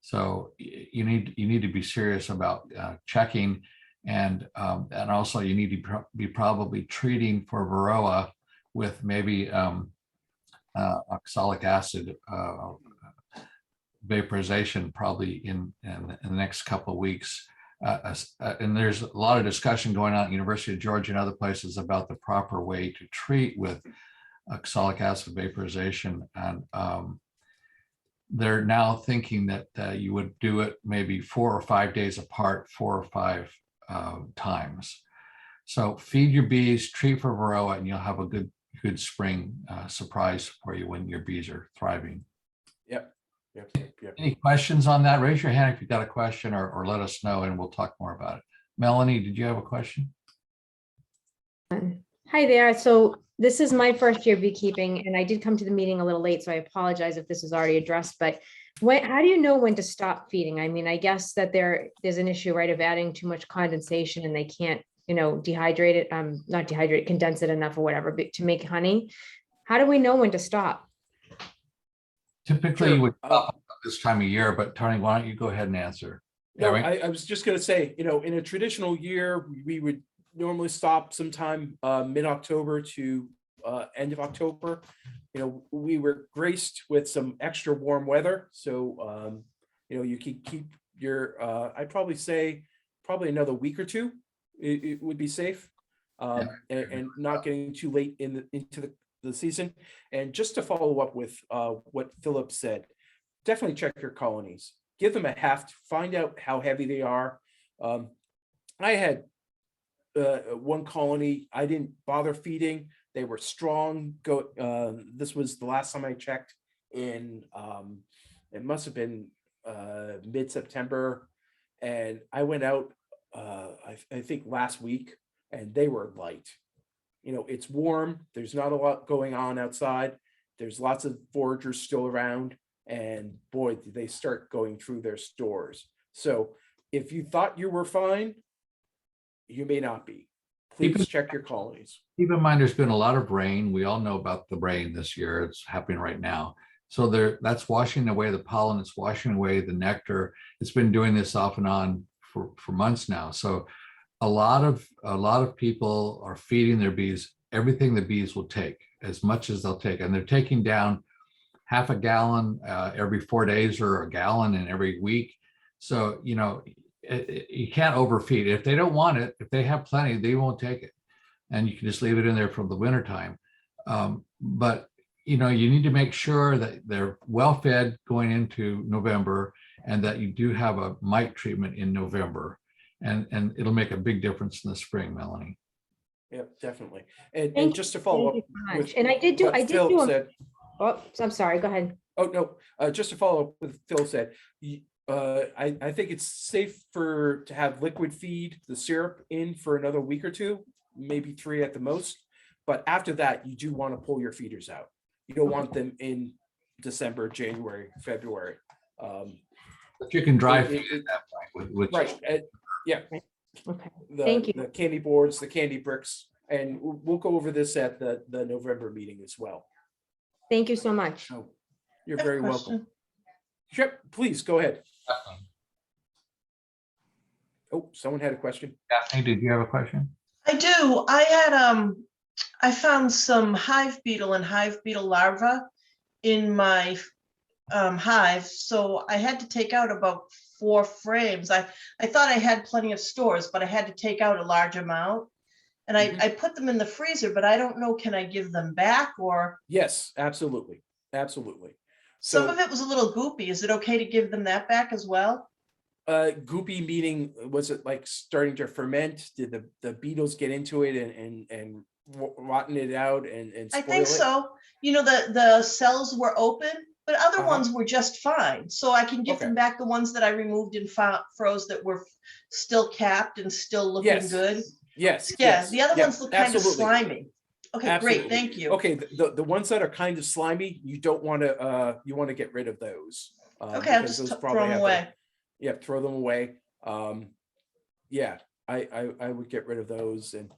So you need to be serious about checking, and also you need to be probably treating for varroa with maybe oxalic acid vaporization probably in the next couple of weeks. And there's a lot of discussion going on at University of Georgia and other places about the proper way to treat with oxalic acid vaporization. And they're now thinking that you would do it maybe 4 or 5 days apart, 4 or 5 times. So feed your bees, treat for varroa, and you'll have a good spring surprise for you when your bees are thriving. Yep. Any questions on that? Raise your hand if you've got a question, or let us know and we'll talk more about it. Melanie, did you have a question? Hi there. So this is my first year beekeeping, and I did come to the meeting a little late, so I apologize if this was already addressed, but how do you know when to stop feeding? I mean, I guess that there's an issue, right, of adding too much condensation and they can't, dehydrate it, not dehydrate, condense it enough or whatever to make honey. How do we know when to stop? Typically, you would stop this time of year, but Tony, why don't you go ahead and answer? No, I was just going to say, in a traditional year, we would normally stop sometime mid-October to end of October. We were graced with some extra warm weather, so you can keep your. I'd probably say another week or two. It would be safe, and not getting too late into the season. And just to follow up with what Philip said, definitely check your colonies. Give them a heft, find out how heavy they are. I had one colony I didn't bother feeding. They were strong. This was the last time I checked in, it must have been mid-September. and I went out, I think last week, and they were light. You know, it's warm. There's not a lot going on outside. There's lots of foragers still around, and boy, did they start going through their stores. So if you thought you were fine, you may not be. Please check your colonies. Keep in mind, there's been a lot of rain. We all know about the rain this year. It's happening right now. So that's washing away the pollen. It's washing away the nectar. It's been doing this off and on for months now. So a lot of people are feeding their bees everything the bees will take, as much as they'll take, and they're taking down half a gallon every 4 days or a gallon in every week. So you know, you can't overfeed. If they don't want it, if they have plenty, they won't take it, and you can just leave it in there from the winter time. But you know, you need to make sure that they're well fed going into November, and that you do have a mite treatment in November, and it'll make a big difference in the spring, Melanie. Yep, definitely. And just to follow up with and I did do Phil said. Oh, I'm sorry. Go ahead. Oh no, just to follow up with Phil said. I think it's safe to have liquid feed the syrup in for another week or two, maybe 3 at the most. But after that, you do want to pull your feeders out. You don't want them in December, January, February. But you can dry feed at that point. Right. Yeah. Okay. Thank you. The candy boards, the candy bricks, and we'll go over this at the November meeting as well. Thank you so much. Oh, you're very welcome. Sure, please go ahead. Oh, someone had a question. Daphne, did you have a question? I do. I found some hive beetle and hive beetle larvae in my hive, so I had to take out about 4 frames. I thought I had plenty of stores, but I had to take out a large amount, and I put them in the freezer, but I don't know, can I give them back or? Yes, absolutely. Some of it was a little goopy. Is it okay to give them that back as well? Goopy meaning, was it like starting to ferment? Did the beetles get into it and rotten it out and spoil I think so. You know, the cells were open, but other ones were just fine. So I can give them back, the ones that I removed and froze that were still capped and still looking good. Yes. Yeah, the other ones look kind of slimy. Okay, Absolutely. great, thank you. Okay, the ones that are kind of slimy, you don't want to, you want to get rid of those. Okay, I'll just throw them away. Throw them away. Yeah, I would get rid of those. And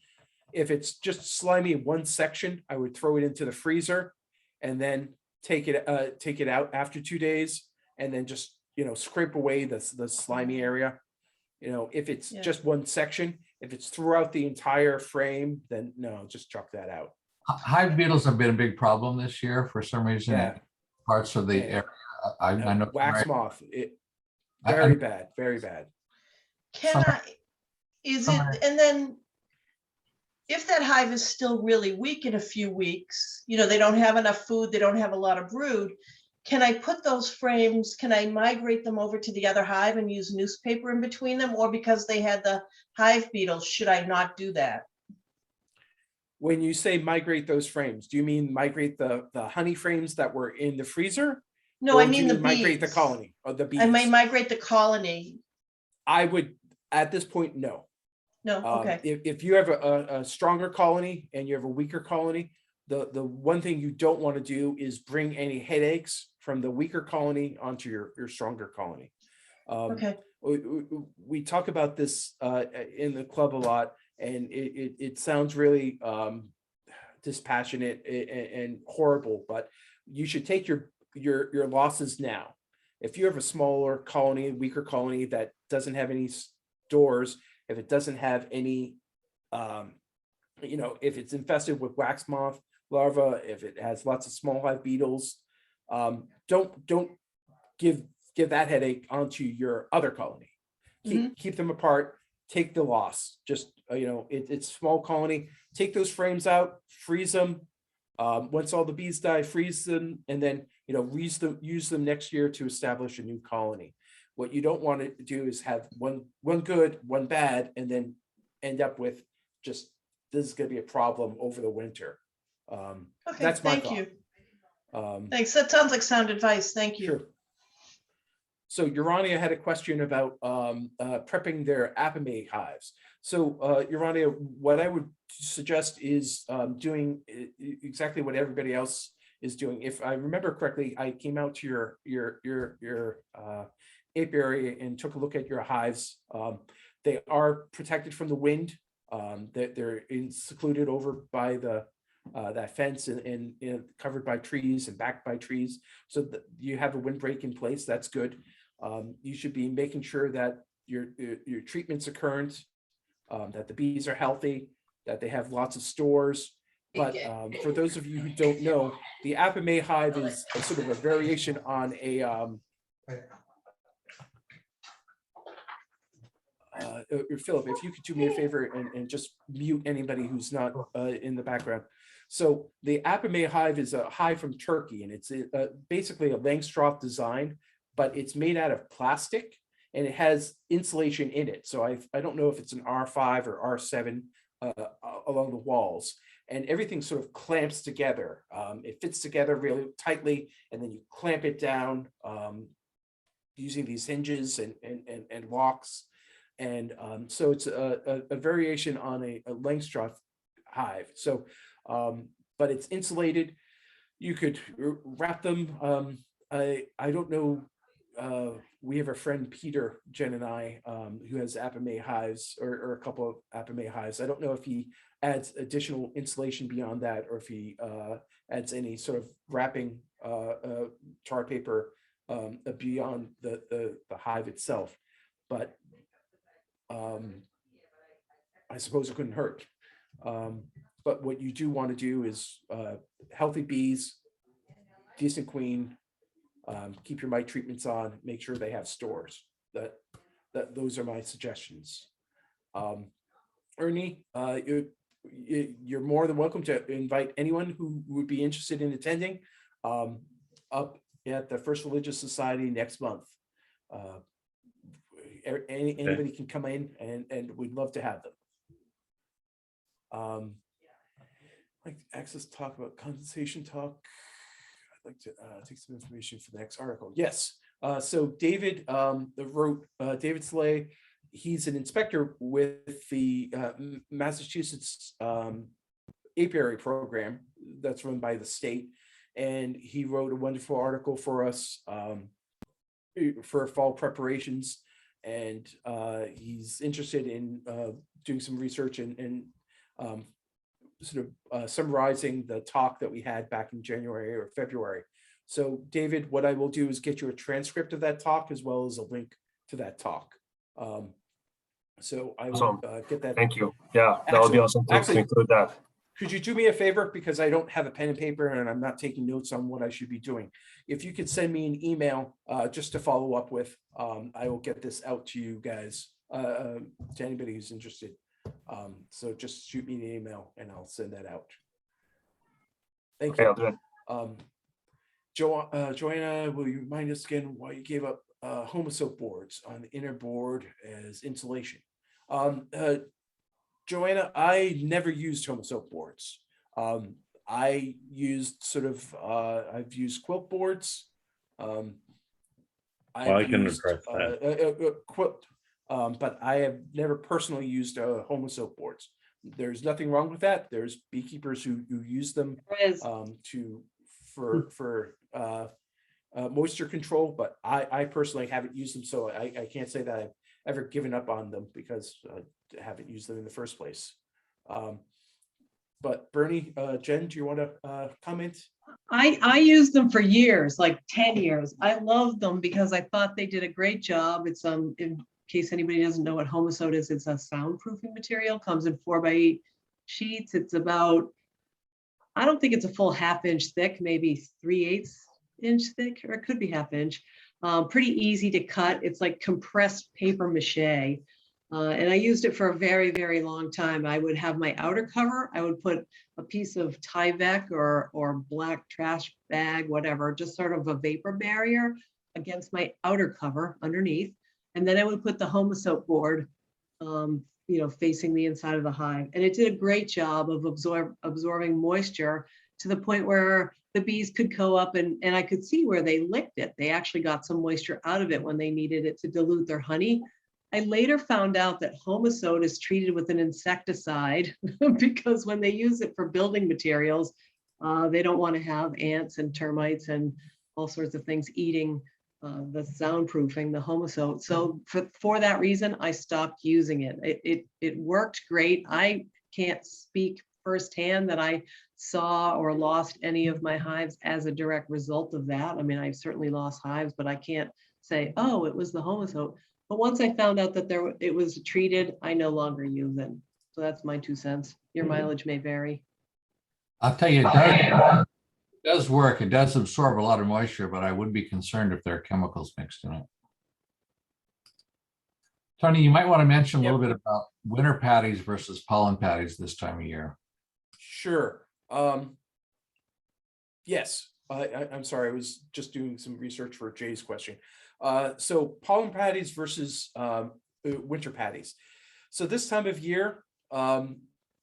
if it's just slimy in one section, I would throw it into the freezer and then take it out after 2 days, and then just, you know, scrape away the slimy area. You know, if it's just one section, if it's throughout the entire frame, then no, just chuck that out. Hive beetles have been a big problem this year for some reason. Yeah. Parts of the area. I know. Wax moth, very bad. And then if that hive is still really weak in a few weeks, you know, they don't have enough food, they don't have a lot of brood, can I put those frames, can I migrate them over to the other hive and use newspaper in between them? Or because they had the hive beetles, should I not do that? When you say migrate those frames, do you mean migrate the honey frames that were in the freezer? No, I mean the migrate the bees. colony or the bees. I may migrate the colony. I would, at this point, no. No, okay. If you have a stronger colony and you have a weaker colony, the one thing you don't want to do is bring any headaches from the weaker colony onto your stronger colony. Okay. We talk about this in the club a lot, and it sounds really dispassionate and horrible, but you should take your losses now. If you have a smaller colony, weaker colony that doesn't have any stores, if it doesn't have any, you know, if it's infested with wax moth larvae, if it has lots of small hive beetles, don't give that headache onto your other colony. Keep them apart. Take the loss. Just you know, it's small colony. Take those frames out, freeze them. Once all the bees die, freeze them, and then, you know, use them next year to establish a new colony. What you don't want to do is have one good, one bad, and then end up with just, this is going to be a problem over the winter. Okay, that's my thank thought. you. Thanks. That sounds like sound advice. Thank you. Sure. So Urania had a question about prepping their Appa hives. So Urania, what I would suggest is doing exactly what everybody else is doing. If I remember correctly, I came out to your apiary and took a look at your hives. They are protected from the wind. They're secluded over by the that fence and covered by trees and backed by trees, so that you have a windbreak in place. That's good. You should be making sure that your treatments are current, that the bees are healthy, that they have lots of stores. But for those of you who don't know, the Appa hive is a sort of a variation on a Philip, if you could do me a favor and just mute anybody who's not in the background. So the Appa Hive is a hive from Turkey, and it's basically a Langstroth design, but it's made out of plastic and it has insulation in it. So I don't know if it's an R5 or R7 along the walls, and everything sort of clamps together. It fits together really tightly, and then you clamp it down using these hinges and locks. And so it's a variation on a Langstroth hive. So, but it's insulated. You could wrap them. I don't know. We have a friend, Peter, Jen and I, who has Appa hives or a couple of Appa hives. I don't know if he adds additional insulation beyond that, or if he adds any sort of wrapping tar paper beyond the hive itself. But I suppose it couldn't hurt. But what you do want to do is healthy bees, decent queen, keep your mite treatments on, make sure they have stores. Those are my suggestions. Ernie, you're more than welcome to invite anyone who would be interested in attending up at the First Religious Society next month. Anybody can come in, and we'd love to have them. Like access talk about condensation talk. I'd like to take some information for the next article. Yes. So David wrote, David Slay, he's an inspector with the Massachusetts apiary program that's run by the state. And he wrote a wonderful article for us for fall preparations. And he's interested in doing some research and sort of summarizing the talk that we had back in January or February. So David, what I will do is get you a transcript of that talk as well as a link to that talk. So I will get that. Thank you. Yeah, that would be awesome to include that. Could you do me a favor, because I don't have a pen and paper and I'm not taking notes on what I should be doing. If you could send me an email just to follow up with, I will get this out to you guys, to anybody who's interested. So just shoot me an email and I'll send that out. Thank you. Joanna, will you remind us again why you gave up homosoap boards on the inner board as insulation? Joanna, I never used homosoap boards. I used sort of, I've used quilt boards. I can address that. Quilt, but I have never personally used homosoap boards. There's nothing wrong with that. There's beekeepers who use them for moisture control, but I personally haven't used them, so I can't say that I've ever given up on them because I haven't used them in the first place. But Bernie, Jen, do you want to comment? I used them for years, like 10 years. I loved them because I thought they did a great job. It's in case anybody doesn't know what homosoap is, it's a soundproofing material, comes in 4x8 sheets. It's about, I don't think it's a full ½ inch thick, maybe 3/8 inch thick, or it could be ½ inch. Pretty easy to cut. It's like compressed paper mache. And I used it for a very, very long time. I would have my outer cover. I would put a piece of Tyvek or black trash bag, whatever, just sort of a vapor barrier against my outer cover underneath. And then I would put the homosoap board, facing the inside of the hive. And it did a great job of absorbing moisture to the point where the bees could go up and I could see where they licked it. They actually got some moisture out of it when they needed it to dilute their honey. I later found out that homosode is treated with an insecticide because when they use it for building materials, they don't want to have ants and termites and all sorts of things eating the soundproofing, the homosode. So for that reason, I stopped using it. It worked great. I can't speak firsthand that I saw or lost any of my hives as a direct result of that. I mean, I've certainly lost hives, but I can't say, oh, it was the homosode. But once I found out that it was treated, I no longer use it. So that's my 2 cents. Your mileage may vary. I'll tell you, it does work. It does absorb a lot of moisture, but I would be concerned if there are chemicals mixed in it. Tony, you might want to mention a little bit about winter patties versus pollen patties this time of year. Sure. Yes, I'm sorry. I was just doing some research for Jay's question. So pollen patties versus winter patties. So this time of year,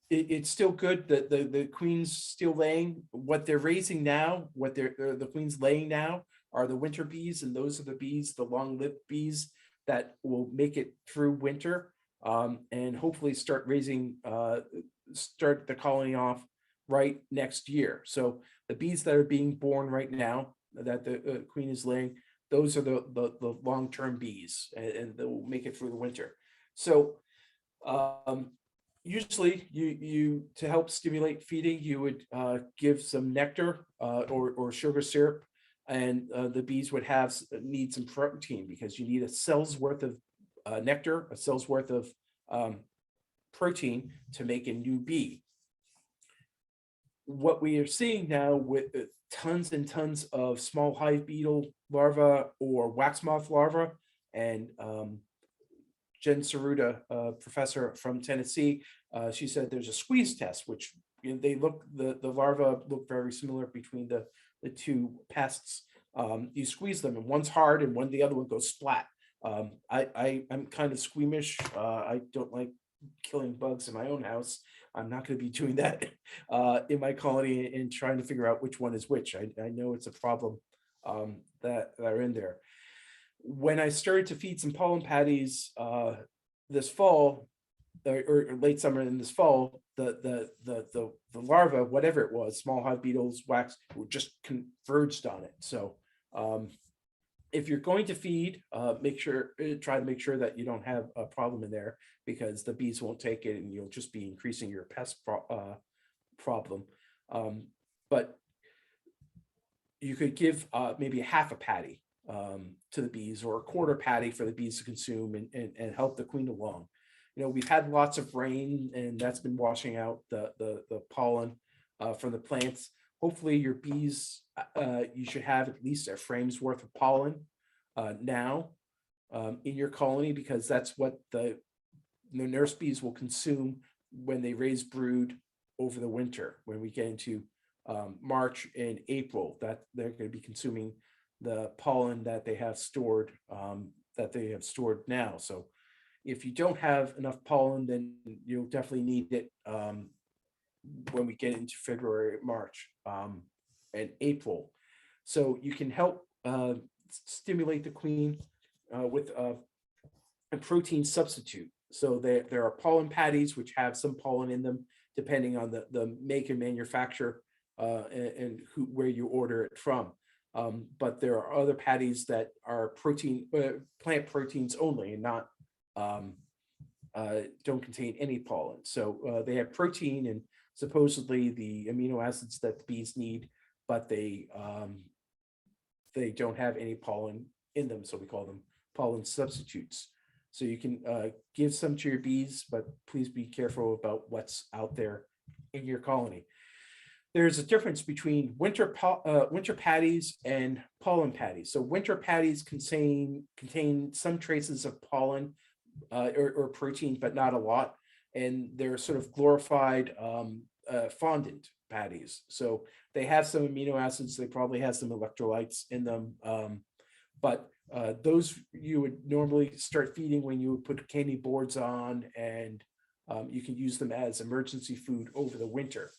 it's still good. The queen's still laying. What they're raising now, what the queen's laying now, are the winter bees, and those are the bees, the long-lived bees that will make it through winter, and hopefully start the colony off right next year. So the bees that are being born right now that the queen is laying, those are the long-term bees, and they will make it through the winter. So usually you to help stimulate feeding, you would give some nectar or sugar syrup, and the bees would need some protein, because you need a cell's worth of nectar, a cell's worth of protein to make a new bee. What we are seeing now with tons and tons of small hive beetle larvae or wax moth larvae, and Jen Saruta, a professor from Tennessee, she said there's a squeeze test, which the larvae look very similar between the two pests. You squeeze them, and one's hard and the other one goes splat. I'm kind of squeamish. I don't like killing bugs in my own house. I'm not going to be doing that in my colony and trying to figure out which one is which. I know it's a problem that are in there. When I started to feed some pollen patties this fall, or late summer and this fall, the larvae, whatever it was, small hive beetles, wax, were just converged on it. So if you're going to feed, try to make sure that you don't have a problem in there, because the bees won't take it and you'll just be increasing your pest problem. But you could give maybe half a patty to the bees, or a quarter patty for the bees to consume, and help the queen along. We've had lots of rain, and that's been washing out the pollen from the plants. Hopefully your bees, you should have at least a frame's worth of pollen now in your colony, because that's what the nurse bees will consume when they raise brood over the winter. When we get into March and April, that they're going to be consuming the pollen that they have stored now. So if you don't have enough pollen, then you'll definitely need it when we get into February, March, and April. So you can help stimulate the queen with a protein substitute. So there are pollen patties, which have some pollen in them, depending on the make and manufacturer and where you order it from. But there are other patties that are plant proteins only, and not don't contain any pollen. So they have protein and supposedly the amino acids that the bees need, but they don't have any pollen in them. So we call them pollen substitutes. So you can give some to your bees, but please be careful about what's out there in your colony. There's a difference between winter patties and pollen patties. So winter patties contain some traces of pollen or protein, but not a lot. And they're sort of glorified fondant patties. So they have some amino acids. They probably have some electrolytes in them. But those you would normally start feeding when you would put candy boards on, and you can use them as emergency food over the winter.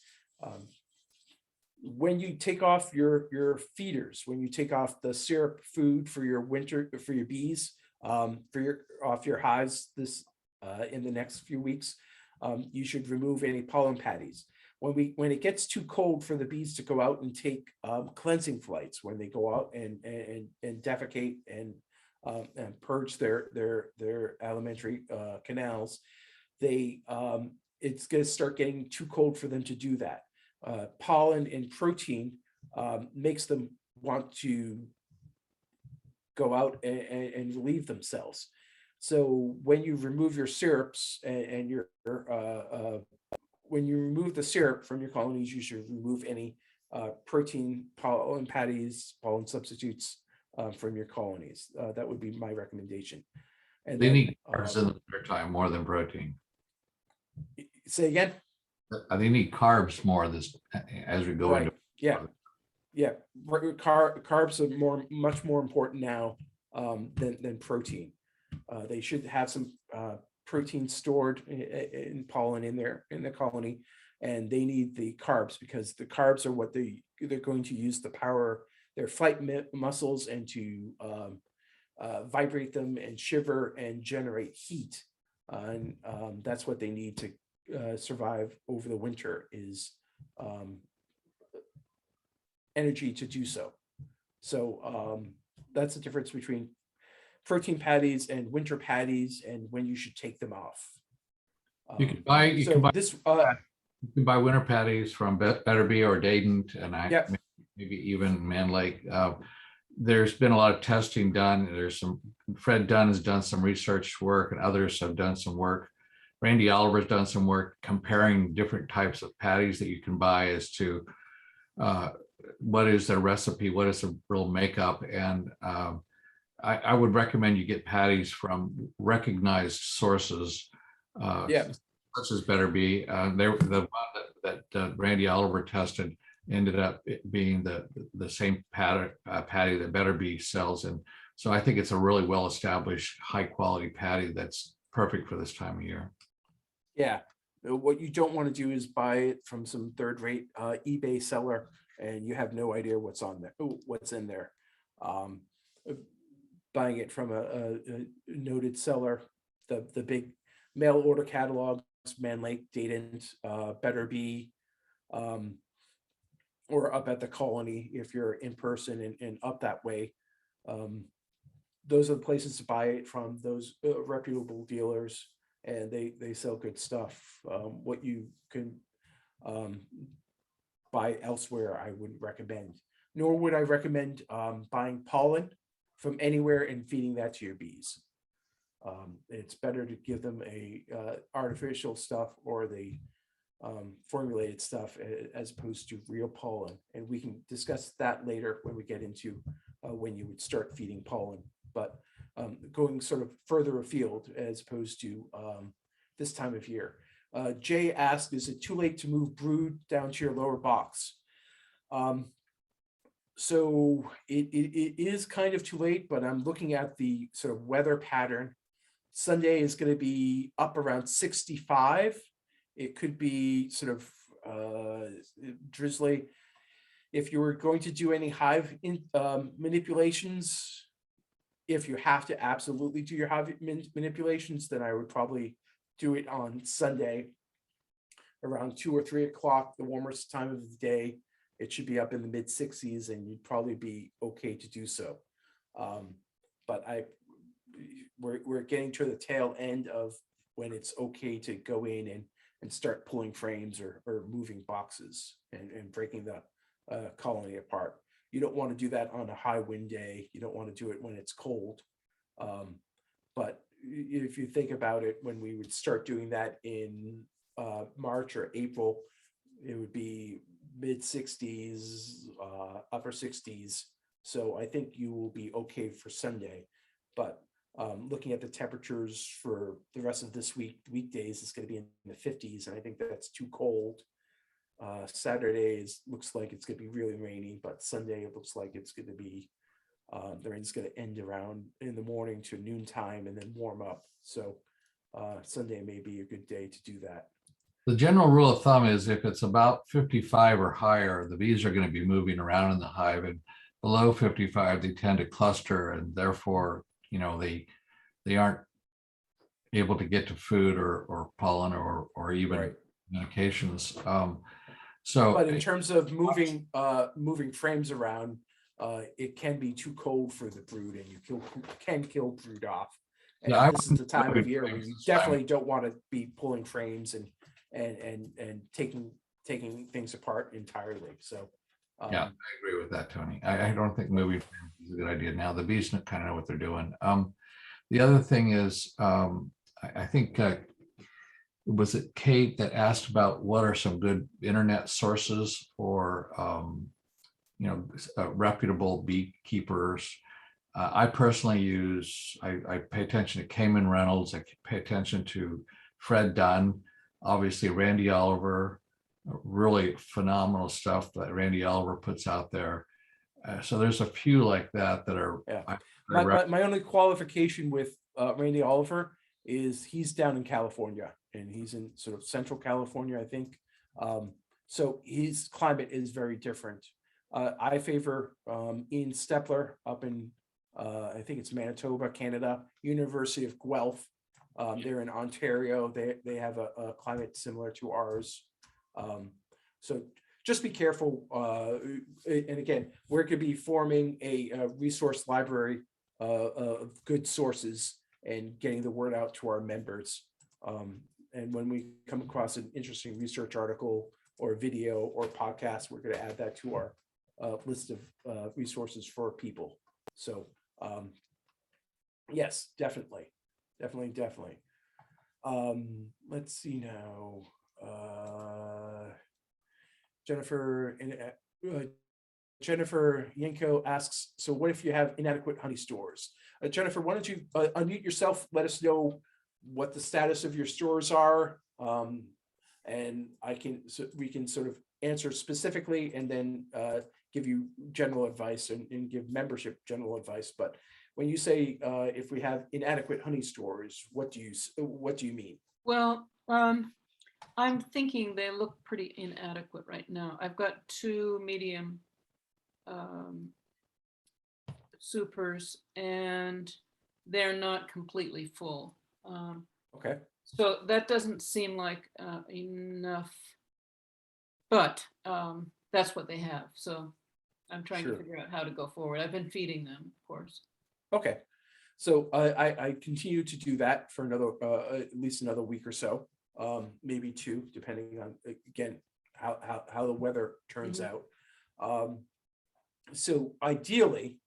when you take off your feeders, when you take off the syrup food for your bees, off your hives this in the next few weeks, you should remove any pollen patties. When it gets too cold for the bees to go out and take cleansing flights, when they go out and defecate and purge their alimentary canals, it's going to start getting too cold for them to do that. Pollen and protein makes them want to go out and relieve themselves. So when you remove your syrups and your when you remove the syrup from your colonies, you should remove any protein, pollen patties, pollen substitutes from your colonies. That would be my recommendation. And they then, need carbs in the wintertime more than protein. Say again? They need carbs more as we go into. Yeah. Carbs are much more important now than protein. They should have some protein stored in pollen in the colony, and they need the carbs because the carbs are what they're going to use to power their flight muscles and to vibrate them and shiver and generate heat. And that's what they need to survive over the winter is energy to do so. So that's the difference between protein patties and winter patties and when you should take them off. You can buy winter patties from Better Be or Dadant, and maybe even Man Lake. There's been a lot of testing done. Fred Dunn has done some research work, and others have done some work. Randy Oliver's done some work comparing different types of patties that you can buy as to what is their recipe, what is the real makeup, and I would recommend you get patties from recognized sources, such as Better Be. The one that Randy Oliver tested ended up being the same patty that Better Be sells, and so I think it's a really well-established, high-quality patty that's perfect for this time of year. Yeah, what you don't want to do is buy it from some third-rate eBay seller, and you have no idea what's in there. Buying it from a noted seller, the big mail order catalogs, Man Lake, Dadant, Better Be, or up at the colony if you're in person and up that way. Those are the places to buy it from, those reputable dealers, and they sell good stuff. What you can buy elsewhere, I wouldn't recommend. Nor would I recommend buying pollen from anywhere and feeding that to your bees. It's better to give them a artificial stuff or the formulated stuff as opposed to real pollen. And we can discuss that later when we get into when you would start feeding pollen. But going sort of further afield as opposed to this time of year. Jay asked, is it too late to move brood down to your lower box? So it is kind of too late, but I'm looking at the sort of weather pattern. Sunday is going to be up around 65. It could be sort of drizzly. If you were going to do any hive manipulations, if you have to absolutely do your hive manipulations, then I would probably do it on Sunday around 2 or 3 o'clock, the warmest time of the day. It should be up in the mid 60s and you'd probably be okay to do so. But we're getting to the tail end of when it's okay to go in and start pulling frames or moving boxes and breaking the colony apart. You don't want to do that on a high wind day. You don't want to do it when it's cold. But if you think about it, when we would start doing that in March or April, it would be mid 60s, upper 60s. So I think you will be okay for Sunday. But looking at the temperatures for the rest of this week, weekdays, it's going to be in the 50s. And I think that's too cold. Saturday looks like it's going to be really rainy, but Sunday it looks like it's going to be the rain's going to end around in the morning to noontime and then warm up. So Sunday may be a good day to do that. The general rule of thumb is if it's about 55 or higher, the bees are going to be moving around in the hive, and below 55, they tend to cluster, and therefore, they aren't able to get to food or pollen or even medications. But in terms of moving frames around, it can be too cold for the brood, and you can kill brood off. And this is the time of year when you definitely don't want to be pulling frames and taking things apart entirely. So yeah, I agree with that, Tony. I don't think moving frames is a good idea now. The bees kind of know what they're doing. The other thing is, I think was it Kate that asked about what are some good internet sources for reputable beekeepers. I personally I pay attention to Cayman Reynolds. I pay attention to Fred Dunn, obviously Randy Oliver, really phenomenal stuff that Randy Oliver puts out there. So there's a few like that are. Yeah. My only qualification with Randy Oliver is he's down in California, and he's in sort of central California, I think. So his climate is very different. I favor Ian Stepler up in, I think it's Manitoba, Canada, University of Guelph. They're in Ontario. They have a climate similar to ours. So just be careful. And again, we're going to be forming a resource library of good sources and getting the word out to our members. And when we come across an interesting research article or video or podcast, we're going to add that to our list of resources for people. So yes, definitely. Let's see now. Jennifer Yenko asks, so what if you have inadequate honey stores? Jennifer, why don't you unmute yourself, let us know what the status of your stores are, and we can sort of answer specifically, and then give you general advice and give membership general advice. But when you say if we have inadequate honey stores, what do you mean? Well, I'm thinking they look pretty inadequate right now. I've got 2 medium supers, and they're not completely full. Okay. So that doesn't seem like enough, but that's what they have. So I'm trying to figure out how to go forward. I've been feeding them, of course. Okay. So I continue to do that for another, at least another week or so, maybe 2, depending on, again, how the weather turns out. So ideally,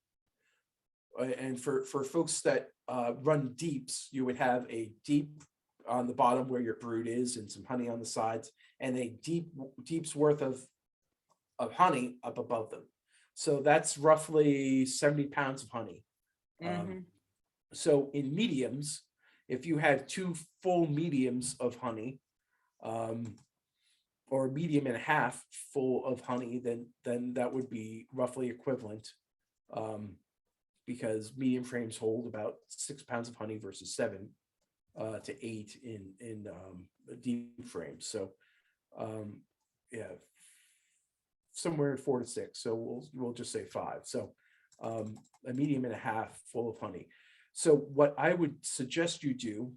and for folks that run deeps, you would have a deep on the bottom where your brood is and some honey on the sides, and a deep's worth of honey up above them. So that's roughly 70 pounds of honey. So in mediums, if you had 2 full mediums of honey, or a medium and a half full of honey, then that would be roughly equivalent, because medium frames hold about 6 pounds of honey versus 7 to 8 in deep frames. So yeah, somewhere 4 to 6. So we'll just say 5. So a medium and a half full of honey. So what I would suggest you do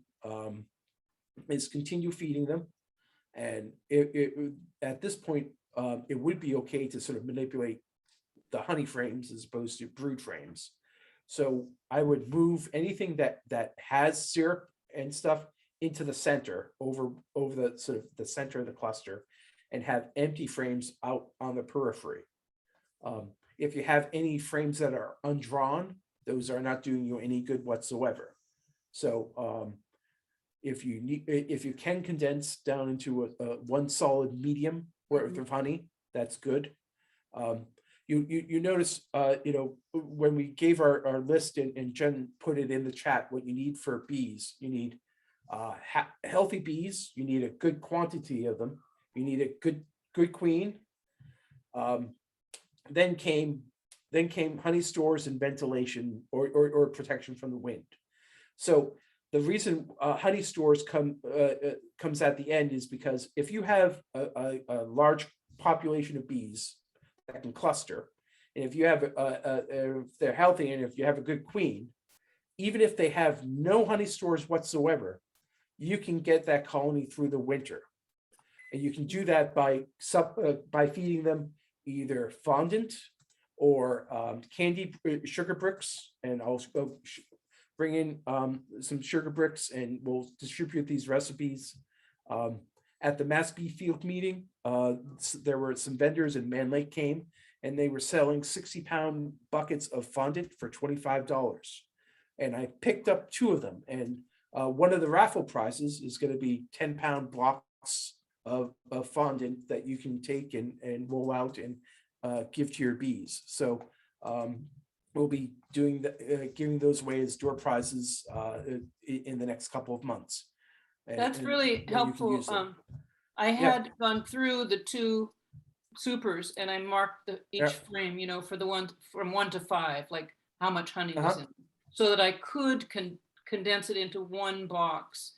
is continue feeding them. And at this point, it would be okay to sort of manipulate the honey frames as opposed to brood frames. So I would move anything that has syrup and stuff into the center, over the sort of the center of the cluster, and have empty frames out on the periphery. If you have any frames that are undrawn, those are not doing you any good whatsoever. So if you can condense down into a one solid medium worth of honey, that's good. You notice, when we gave our list and Jen put it in the chat, what you need for bees, you need healthy bees, you need a good quantity of them, you need a good queen. Then came honey stores and ventilation or protection from the wind. So the reason honey stores comes at the end is because if you have a large population of bees that can cluster, and if you have if they're healthy and if you have a good queen, even if they have no honey stores whatsoever, you can get that colony through the winter. And you can do that by feeding them either fondant or candy sugar bricks, and also bring in some sugar bricks, and we'll distribute these recipes. At the Mass Bee Field meeting, there were some vendors in Man Lake came, and they were selling 60-pound buckets of fondant for $25. And I picked up 2 of them, and one of the raffle prizes is going to be 10-pound blocks of fondant that you can take and roll out and give to your bees. So we'll be doing giving those away as door prizes in the next couple of months. That's really helpful. I had gone through the 2 supers and I marked each frame, for the one from 1 to 5, like how much honey was in, so that I could condense it into one box,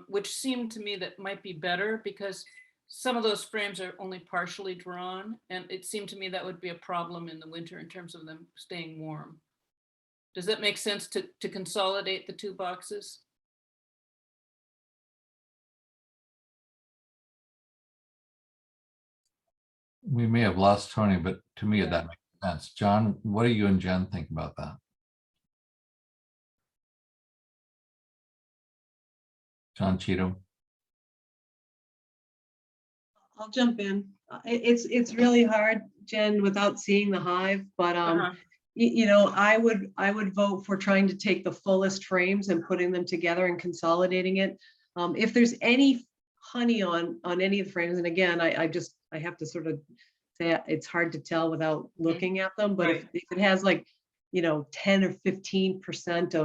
which seemed to me that might be better because some of those frames are only partially drawn, and it seemed to me that would be a problem in the winter in terms of them staying warm. Does that make sense to consolidate the 2 boxes? We may have lost Tony, but to me, that makes sense. John, what do you and Jen think about that? John Cheatham. I'll jump in. It's really hard, Jen, without seeing the hive, but I would vote for trying to take the fullest frames and putting them together and consolidating it. If there's any honey on any of the frames, and again, I have to sort of say it's hard to tell without looking at them, but if it has like 10 or 15%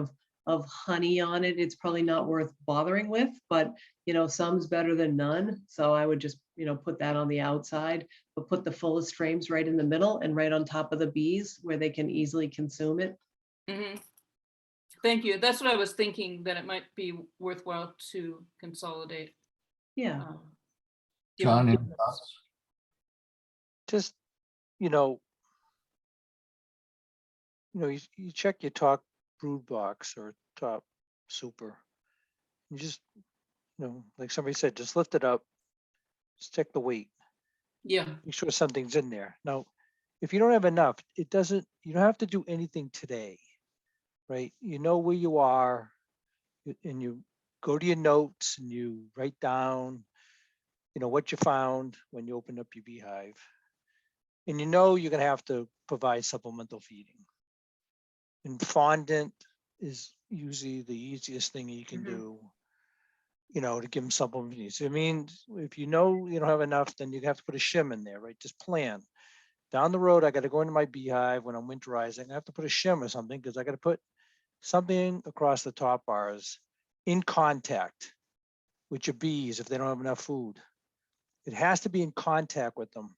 of honey on it, it's probably not worth bothering with, but some's better than none. So I would just, put that on the outside, but put the fullest frames right in the middle and right on top of the bees where they can easily consume it. Mm-hmm. Thank you. That's what I was thinking, that it might be worthwhile to consolidate. Yeah. John, any thoughts? Just, you check your top brood box or top super. You just, like somebody said, just lift it up, just check the weight. Yeah. Make sure something's in there. Now, if you don't have enough, you don't have to do anything today, right? You know where you are, and you go to your notes and you write down, what you found when you open up your beehive. And you're going to have to provide supplemental feeding. And fondant is usually the easiest thing you can do, to give them supplement needs. I mean, if you don't have enough, then you have to put a shim in there, right? Just plan. Down the road, I got to go into my beehive when I'm winterizing. I have to put a shim or something because I got to put something across the top bars in contact with your bees if they don't have enough food. It has to be in contact with them.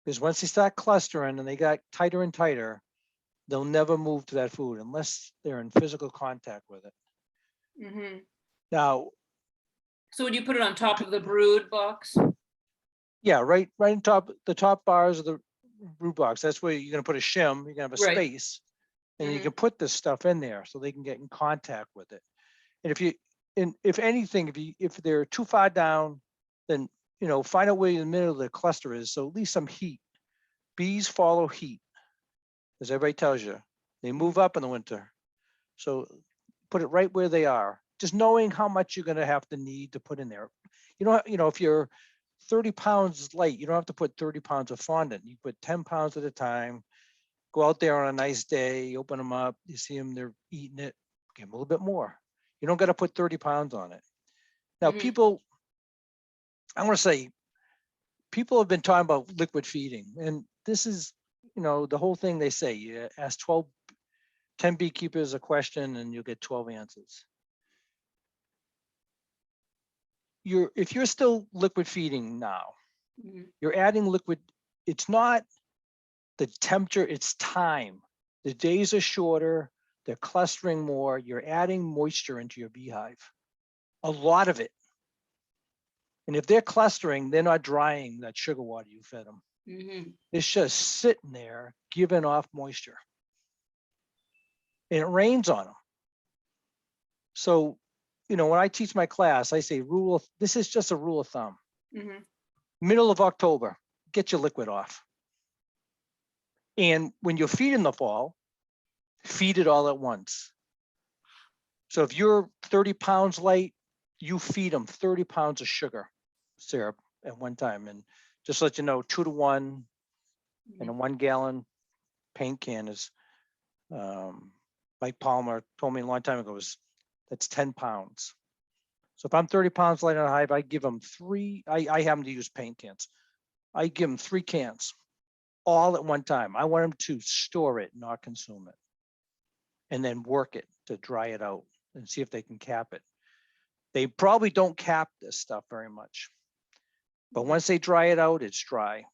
Because once they start clustering and they got tighter and tighter, they'll never move to that food unless they're in physical contact with it. Now, so would you put it on top of the brood box? Yeah, right on top, the top bars of the brood box. That's where you're going to put a shim. You're going to have a space, and you can put this stuff in there so they can get in contact with it. And if anything, if they're too far down, then find out where in the middle of the cluster is. So at least some heat. Bees follow heat, as everybody tells you. They move up in the winter. So put it right where they are. Just knowing how much you're going to have to need to put in there. If you're 30 pounds light, you don't have to put 30 pounds of fondant. You put 10 pounds at a time. Go out there on a nice day, open them up. You see them, they're eating it. Give them a little bit more. You don't got to put 30 pounds on it. Now, people, I want to say, people have been talking about liquid feeding, and this is, the whole thing they say. You ask 10 beekeepers a question, and you'll get 12 answers. If you're still liquid feeding now, you're adding liquid. It's not the temperature, it's time. The days are shorter, they're clustering more, you're adding moisture into your beehive, a lot of it. And if they're clustering, they're not drying that sugar water you fed them. It's just sitting there giving off moisture. And it rains on them. So, you know, when I teach my class, I say this is just a rule of thumb. Middle of October, get your liquid off. And when you're feeding the fall, feed it all at once. So if you're 30 pounds light, you feed them 30 pounds of sugar syrup at one time. And just let you know, 2 to 1 and a 1 gallon paint can is, Mike Palmer told me a long time ago, that's 10 pounds. So if I'm 30 pounds light on a hive, I give them 3, I happen to use paint cans. I give them 3 cans all at one time. I want them to store it, not consume it. And then work it to dry it out and see if they can cap it. They probably don't cap this stuff very much. But once they dry it out, it's dry.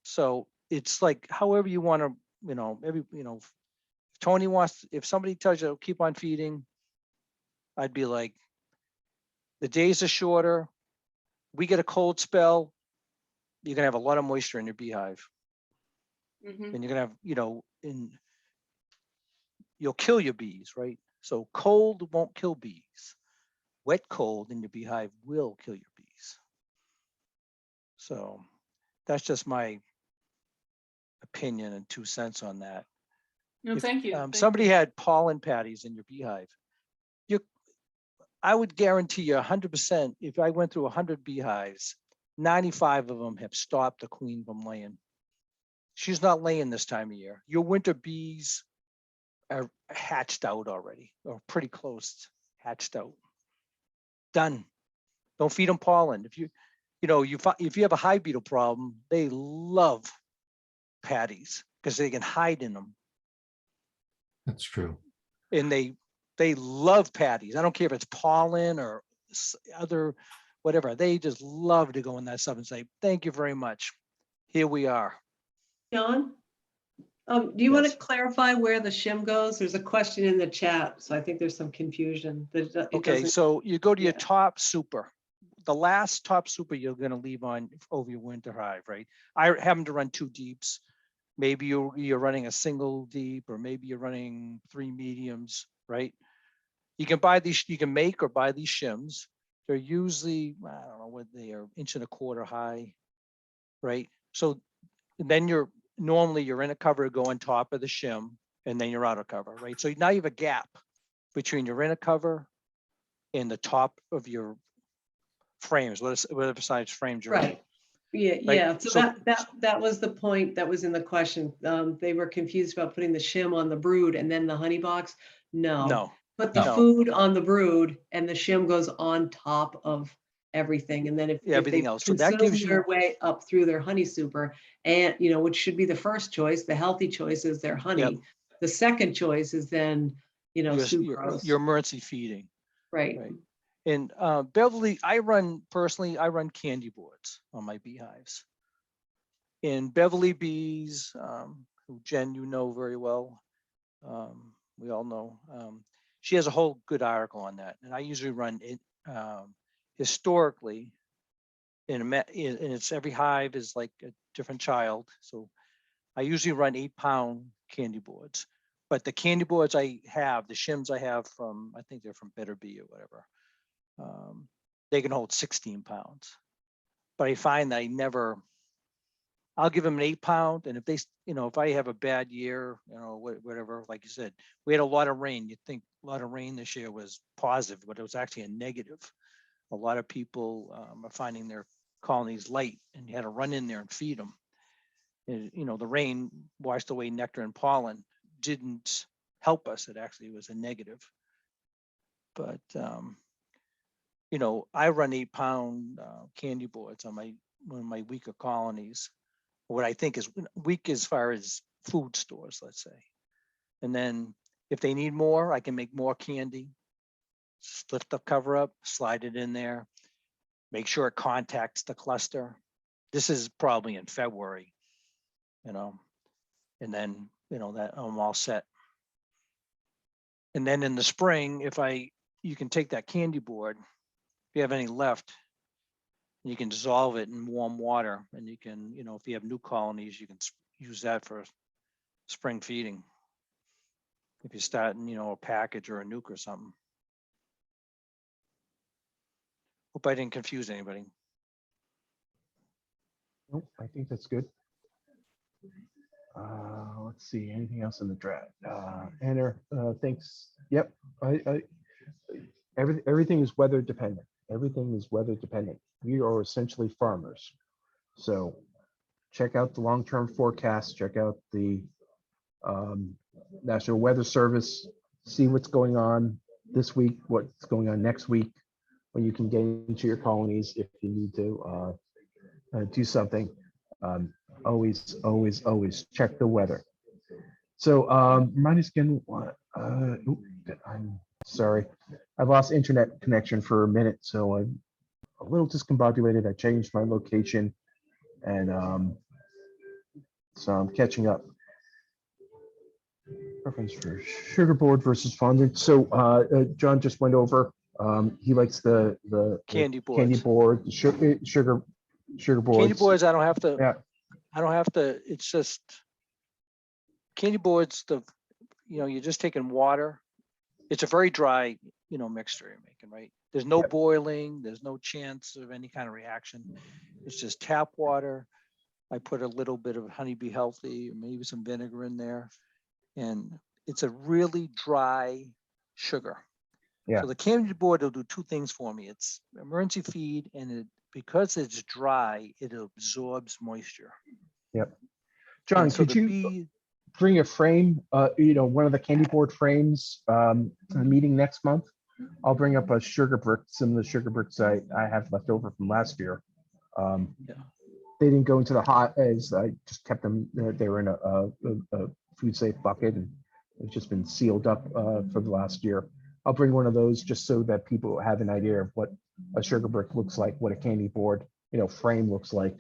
So it's like however you want to, you know, if Tony wants, if somebody tells you keep on feeding, I'd be like, the days are shorter. We get a cold spell, you're gonna have a lot of moisture in your beehive. And you're gonna have, you know, you'll kill your bees, right? So cold won't kill bees. Wet cold in your beehive will kill your bees. So that's just my opinion and 2 cents on that. No, thank you. Thank Somebody you. had pollen patties in your beehive. I would guarantee you 100%, if I went through 100 beehives, 95 of them have stopped the queen from laying. She's not laying this time of year. Your winter bees are hatched out already, or pretty close, hatched out. Done. Don't feed them pollen. If you have a hive beetle problem, they love patties because they can hide in them. That's true. And they love patties. I don't care if it's pollen or other, whatever. They just love to go in that stuff and say, thank you very much. Here we are. John, do you want to clarify where the shim goes? There's a question in the chat, so I think there's some confusion. Okay, so you go to your top super. The last top super you're going to leave on over your winter hive, right? I happen to run 2 deeps. Maybe you're running a single deep, or maybe you're running 3 mediums, right? You can buy these, you can make or buy these shims. They're usually, I don't know what they are, 1.25 inches high, right? So then normally your inner cover go on top of the shim, and then your outer cover, right? So now you have a gap between your inner cover and the top of your frames, whatever size frames you're in. Yeah, Right? yeah. So that was the point that was in the question. They were confused about putting the shim on the brood and then the honey box. No. Put the food on the brood, and the shim goes on top of everything. And then if everything they else, so that gives you their way up through their honey super, and which should be the first choice, the healthy choice is their honey. Yep. The second choice is then sucrose. Your emergency feeding. Right. And Beverly, I run candy boards on my beehives. And Beverly Bees, who Jen, you know very well, we all know, she has a whole good article on that. And I usually run it historically, and it's every hive is like a different child. So I usually run 8-pound candy boards. But the candy boards I have, the shims I have from, I think they're from Better Bee or whatever, they can hold 16 pounds. But I find that I'll give them an 8-pound. And if they, if I have a bad year, whatever, like you said, we had a lot of rain. You'd think a lot of rain this year was positive, but it was actually a negative. A lot of people are finding their colonies light, and you had to run in there and feed them. And, the rain washed away nectar and pollen, didn't help us. It actually was a negative. But, I run 8-pound candy boards on one of my weaker colonies. What I think is weak as far as food stores, let's say. And then if they need more, I can make more candy. Just lift the cover up, slide it in there, make sure it contacts the cluster. This is probably in February, and then, that I'm all set. And then in the spring, you can take that candy board, if you have any left, you can dissolve it in warm water, and you can, if you have new colonies, you can use that for spring feeding. If you're starting, a package or a nuke or something. Hope I didn't confuse anybody. Nope, I think that's good. Let's see, anything else in the draft? Anna, thanks. Yep, everything is weather dependent. Everything is weather dependent. We are essentially farmers. So check out the long-term forecast, check out the National Weather Service, see what's going on this week, what's going on next week, when you can get into your colonies if you need to do something. Always check the weather. So remind us again, I'm sorry, I've lost internet connection for a minute, so I'm a little discombobulated. I changed my location, and so I'm catching up. Preference for sugar board versus fondant. So John just went over. He likes the Candy boards. Candy board, the sugar boards. Candy boards, I don't have to. Yeah. I don't have to. It's just candy boards. You're just taking water. It's a very dry, mixture you're making, right? There's no boiling. There's no chance of any kind of reaction. It's just tap water. I put a little bit of Honey Be Healthy, maybe some vinegar in there, and it's a really dry sugar. Yeah. So the candy board will do two things for me. It's emergency feed, and because it's dry, it absorbs moisture. Yep. John, And so could you bring a frame, one of the candy board frames to the meeting next month? I'll bring up a sugar brick, some of the sugar bricks I have left over from last year. They didn't go into the hot as I just kept them. They were in a food safe bucket, and it's just been sealed up for the last year. I'll bring one of those just so that people have an idea of what a sugar brick looks like, what a candy board, frame looks like.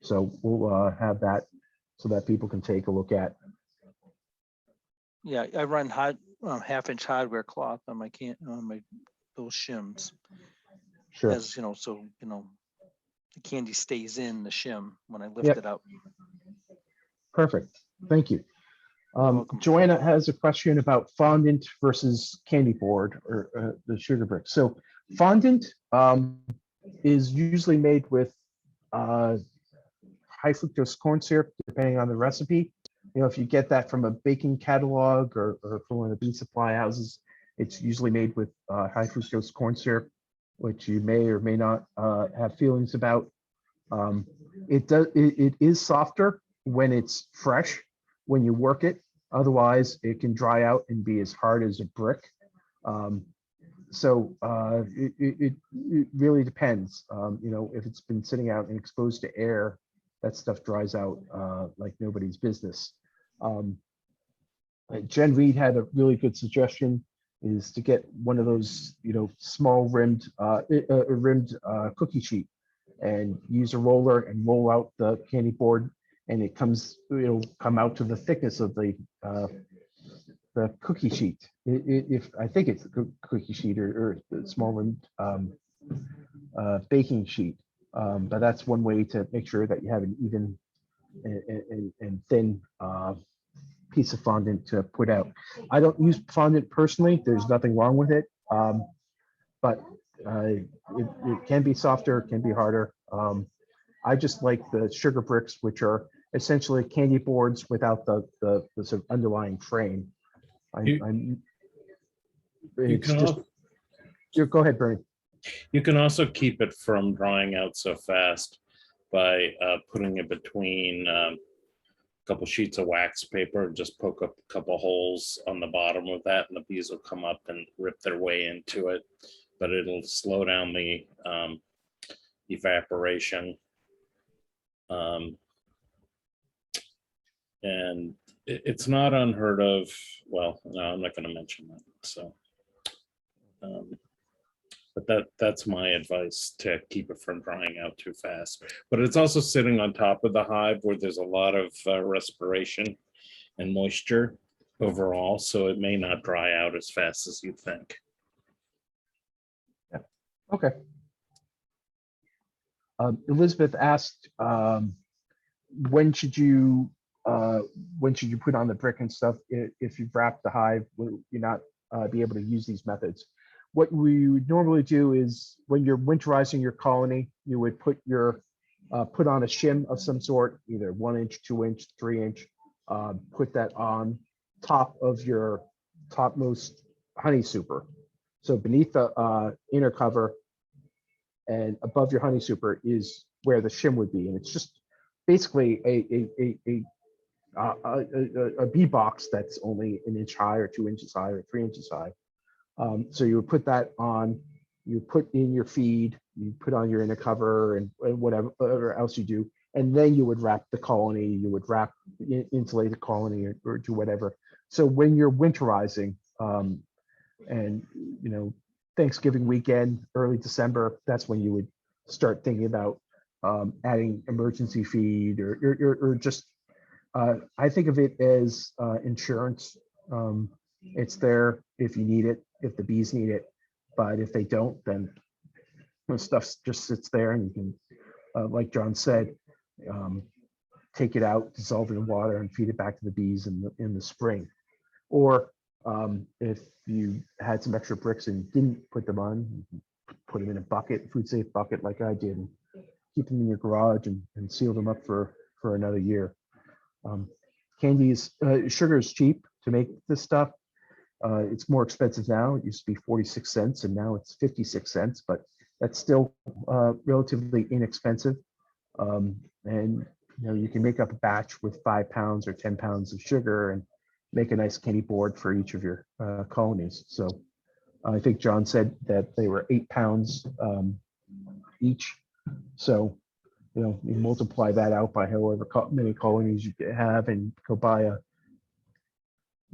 So we'll have that so that people can take a look at. Yeah, I run half-inch hardware cloth on my those shims. Sure. As so the candy stays in the shim when I lift Yep. it up. Perfect. Thank you. Joanna has a question about fondant versus candy board or the sugar brick. So fondant is usually made with high fructose corn syrup, depending on the recipe. If you get that from a baking catalog or from one of the bean supply houses, it's usually made with high fructose corn syrup, which you may or may not have feelings about. It is softer when it's fresh, when you work it. Otherwise, it can dry out and be as hard as a brick. So it really depends. If it's been sitting out and exposed to air, that stuff dries out like nobody's business. Jen Reed had a really good suggestion, is to get one of those, small rimmed cookie sheet, and use a roller and roll out the candy board, and it comes, it'll come out to the thickness of the cookie sheet. If I think it's the cookie sheet or the small rimmed baking sheet, but that's one way to make sure that you have an even and thin piece of fondant to put out. I don't use fondant personally. There's nothing wrong with it, but it can be softer, it can be harder. I just like the sugar bricks, which are essentially candy boards without the sort of underlying frame. Go ahead, Bernie. You can also keep it from drying out so fast by putting it between a couple sheets of wax paper. Just poke up a couple holes on the bottom of that, and the bees will come up and rip their way into it. But it'll slow down the evaporation. And it's not unheard of. Well, no, I'm not going to mention that. So, but that's my advice, to keep it from drying out too fast. But it's also sitting on top of the hive where there's a lot of respiration and moisture. overall, so it may not dry out as fast as you think. Okay. Elizabeth asked, when should you put on the brick and stuff if you've wrapped the hive? Will you not be able to use these methods? What we would normally do is when you're winterizing your colony, you would put on a shim of some sort, either 1 inch, 2 inch, 3 inch. Put that on top of your topmost honey super. So beneath the inner cover and above your honey super is where the shim would be, and it's just basically a bee box that's only 1 inch high or 2 inches high or 3 inches high. So you would put that on, you put in your feed, you put on your inner cover and whatever else you do, and then you would wrap the colony, you would insulate the colony or do whatever. So when you're winterizing, and Thanksgiving weekend, early December, that's when you would start thinking about adding emergency feed or just, I think of it as insurance. It's there if you need it, if the bees need it, but if they don't, then the stuff just sits there and you can, like John said, take it out, dissolve it in water and feed it back to the bees in the spring. Or if you had some extra bricks and didn't put them on, you can put them in a bucket, food safe bucket like I did, and keep them in your garage and seal them up for another year. Sugar is cheap to make this stuff. It's more expensive now. It used to be 46 cents and now it's 56 cents, but that's still relatively inexpensive. And you can make up a batch with 5 pounds or 10 pounds of sugar and make a nice candy board for each of your colonies. So I think John said that they were 8 pounds each. So you multiply that out by however many colonies you have and go buy a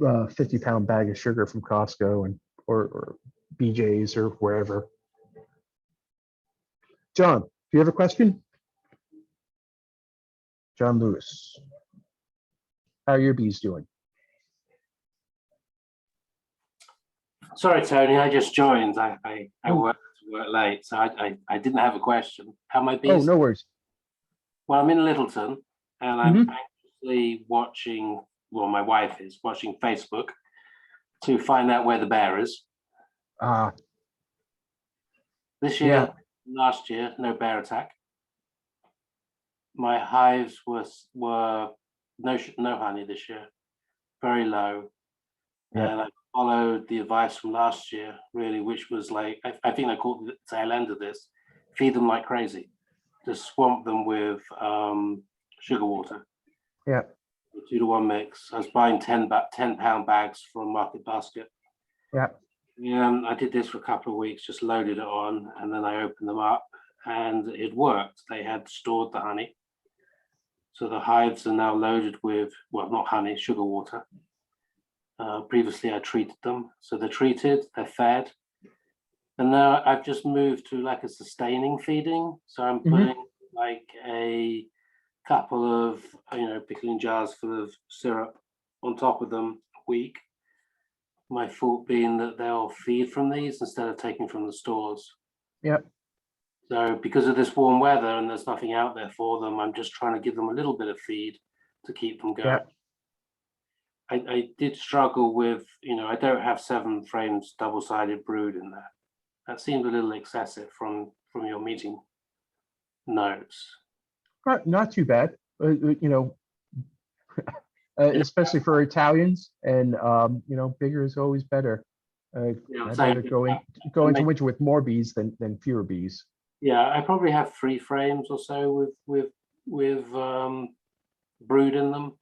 50-pound bag of sugar from Costco or BJ's or wherever. John, do you have a question? John Lewis, how are your bees doing? Sorry, Tony, I just joined. I work late, so I didn't have a question. How my bees? Oh, no worries. Well, I'm in Littleton, and I'm anxiously watching. Well, my wife is watching Facebook to find out where the bear is. This year, last year, no bear attack. My hives were no honey this year, very low. Yeah. And I followed the advice from last year, really, which was like, I think I caught the tail end of this, feed them like crazy. Just swamp them with sugar water. Yeah. 2-to-1 mix. I was buying 10-pound bags from Market Basket. Yeah. I did this for a couple of weeks, just loaded it on, and then I opened them up, and it worked. They had stored the honey. So the hives are now loaded with, well, not honey, sugar water. Previously, I treated them. So they're treated, they're fed. And now I've just moved to like a sustaining feeding. So I'm putting like a couple of, pickling jars full of syrup on top of them a week. My thought being that they'll feed from these instead of taking from the stores. Yep. So because of this warm weather and there's nothing out there for them, I'm just trying to give them a little bit of feed to keep them going. Yep. I did struggle with, I don't have 7 frames double-sided brood in there. That seemed a little excessive from your meeting notes. Not too bad, especially for Italians, and bigger is always better. I'd rather go into winter with more bees than fewer bees. Yeah, I probably have 3 frames or so with brood in them.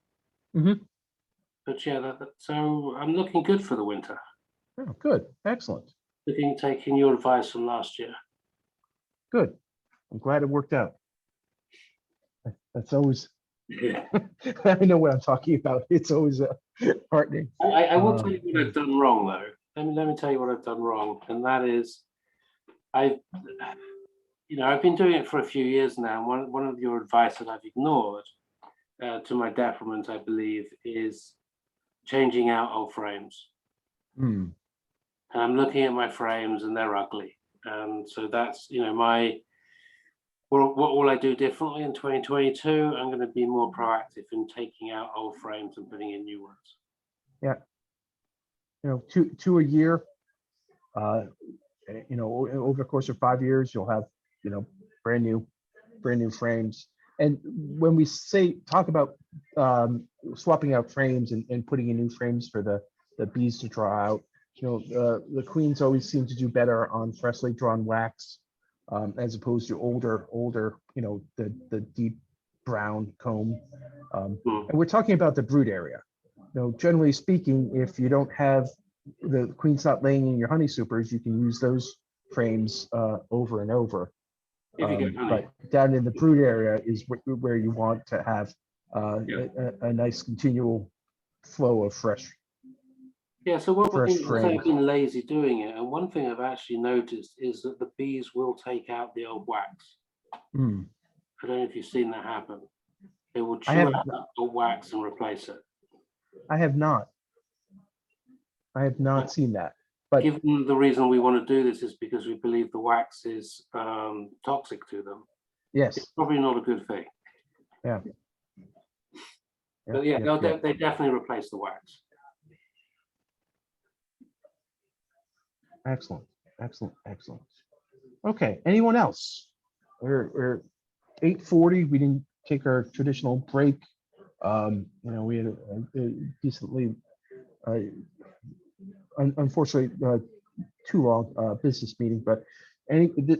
But yeah, so I'm looking good for the winter. Oh, good, excellent. Taking your advice from last year. Good. I'm glad it worked out. That's always. Yeah. I know what I'm talking about. It's always heartening. I will tell you what I've done wrong, though. Let me tell you what I've done wrong, and that is, I've been doing it for a few years now. One of your advice that I've ignored, to my detriment, I believe, is changing out old frames. Hmm. And I'm looking at my frames and they're ugly. And so that's, what will I do differently in 2022? I'm going to be more proactive in taking out old frames and putting in new ones. Yeah. Two a year. Over the course of 5 years, you'll have, brand new frames. And when we talk about swapping out frames and putting in new frames for the bees to draw out, the queens always seem to do better on freshly drawn wax, as opposed to older, the deep brown comb. And we're talking about the brood area. Generally speaking, if you don't have the queen's not laying in your honey supers, you can use those frames over and over. But down in the brood area is where you want to have a nice continual flow of fresh. Yeah, so what we're Fresh thinking, I've frames. been lazy doing it, and one thing I've actually noticed is that the bees will take out the old wax. Hmm. I don't know if you've seen that happen. They will I chew have- out the wax and replace it. I have not seen that. But given the reason we want to do this is because we believe the wax is toxic to them. Yes. It's probably not a good thing. Yeah. But yeah, they definitely replace the wax. Excellent. Okay, anyone else? We're 8:40. We didn't take our traditional break. We had a decently, unfortunately, too long business meeting, but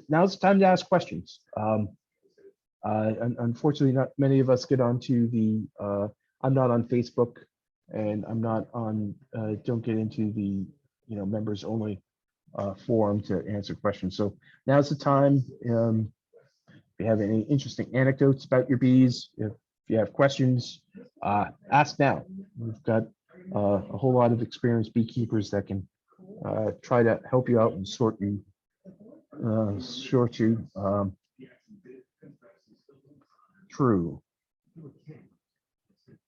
now's the time to ask questions. Unfortunately, not many of us get onto the, I'm not on Facebook, and I'm not on, don't get into the, members only forum to answer questions. So now's the time. If you have any interesting anecdotes about your bees, if you have questions, ask now. We've got a whole lot of experienced beekeepers that can try to help you out and sort you through.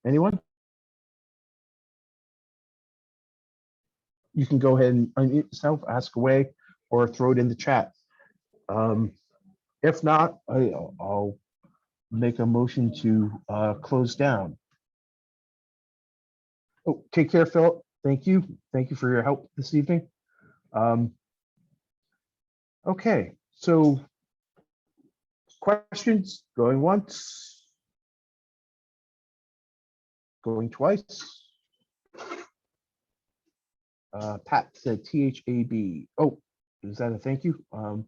Anyone? You can go ahead and unmute yourself, ask away, or throw it in the chat. If not, I'll make a motion to close down. Oh, take care, Philip. Thank you. Thank you for your help this evening. Okay, so questions going once, going twice. Pat said THAB. Oh, is that a thank you? And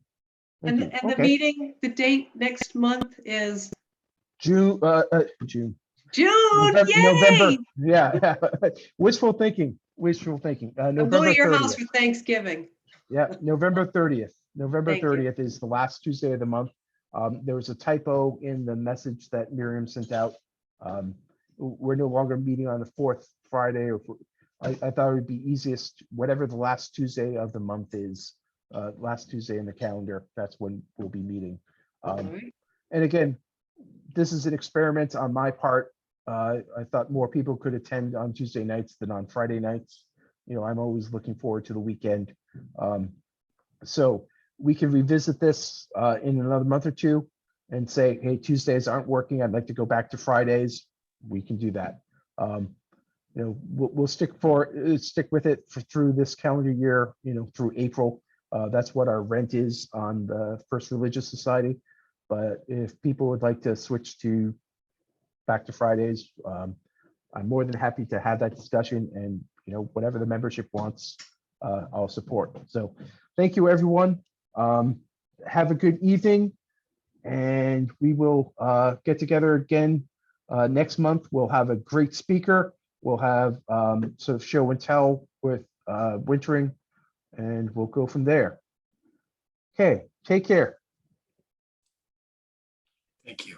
you. the meeting, the date next month is June. June. November, Yay! November. Yeah. Wishful thinking. I'll November go to your 30th. house for Thanksgiving. Yeah, November 30th. November Thank you. 30th is the last Tuesday of the month. There was a typo in the message that Miriam sent out. We're no longer meeting on the fourth Friday. I thought it would be easiest, whatever the last Tuesday of the month is, last Tuesday in the calendar, that's when we'll be meeting. Alright. And again, this is an experiment on my part. I thought more people could attend on Tuesday nights than on Friday nights. I'm always looking forward to the weekend. So we can revisit this in another month or two and say, hey, Tuesdays aren't working. I'd like to go back to Fridays. We can do that. We'll stick with it through this calendar year, through April. That's what our rent is on the First Religious Society. But if people would like to switch back to Fridays, I'm more than happy to have that discussion, and whatever the membership wants, I'll support. So thank you, everyone. Have a good evening, and we will get together again next month. We'll have a great speaker. We'll have sort of show and tell with wintering, and we'll go from there. Okay, take care. Thank you.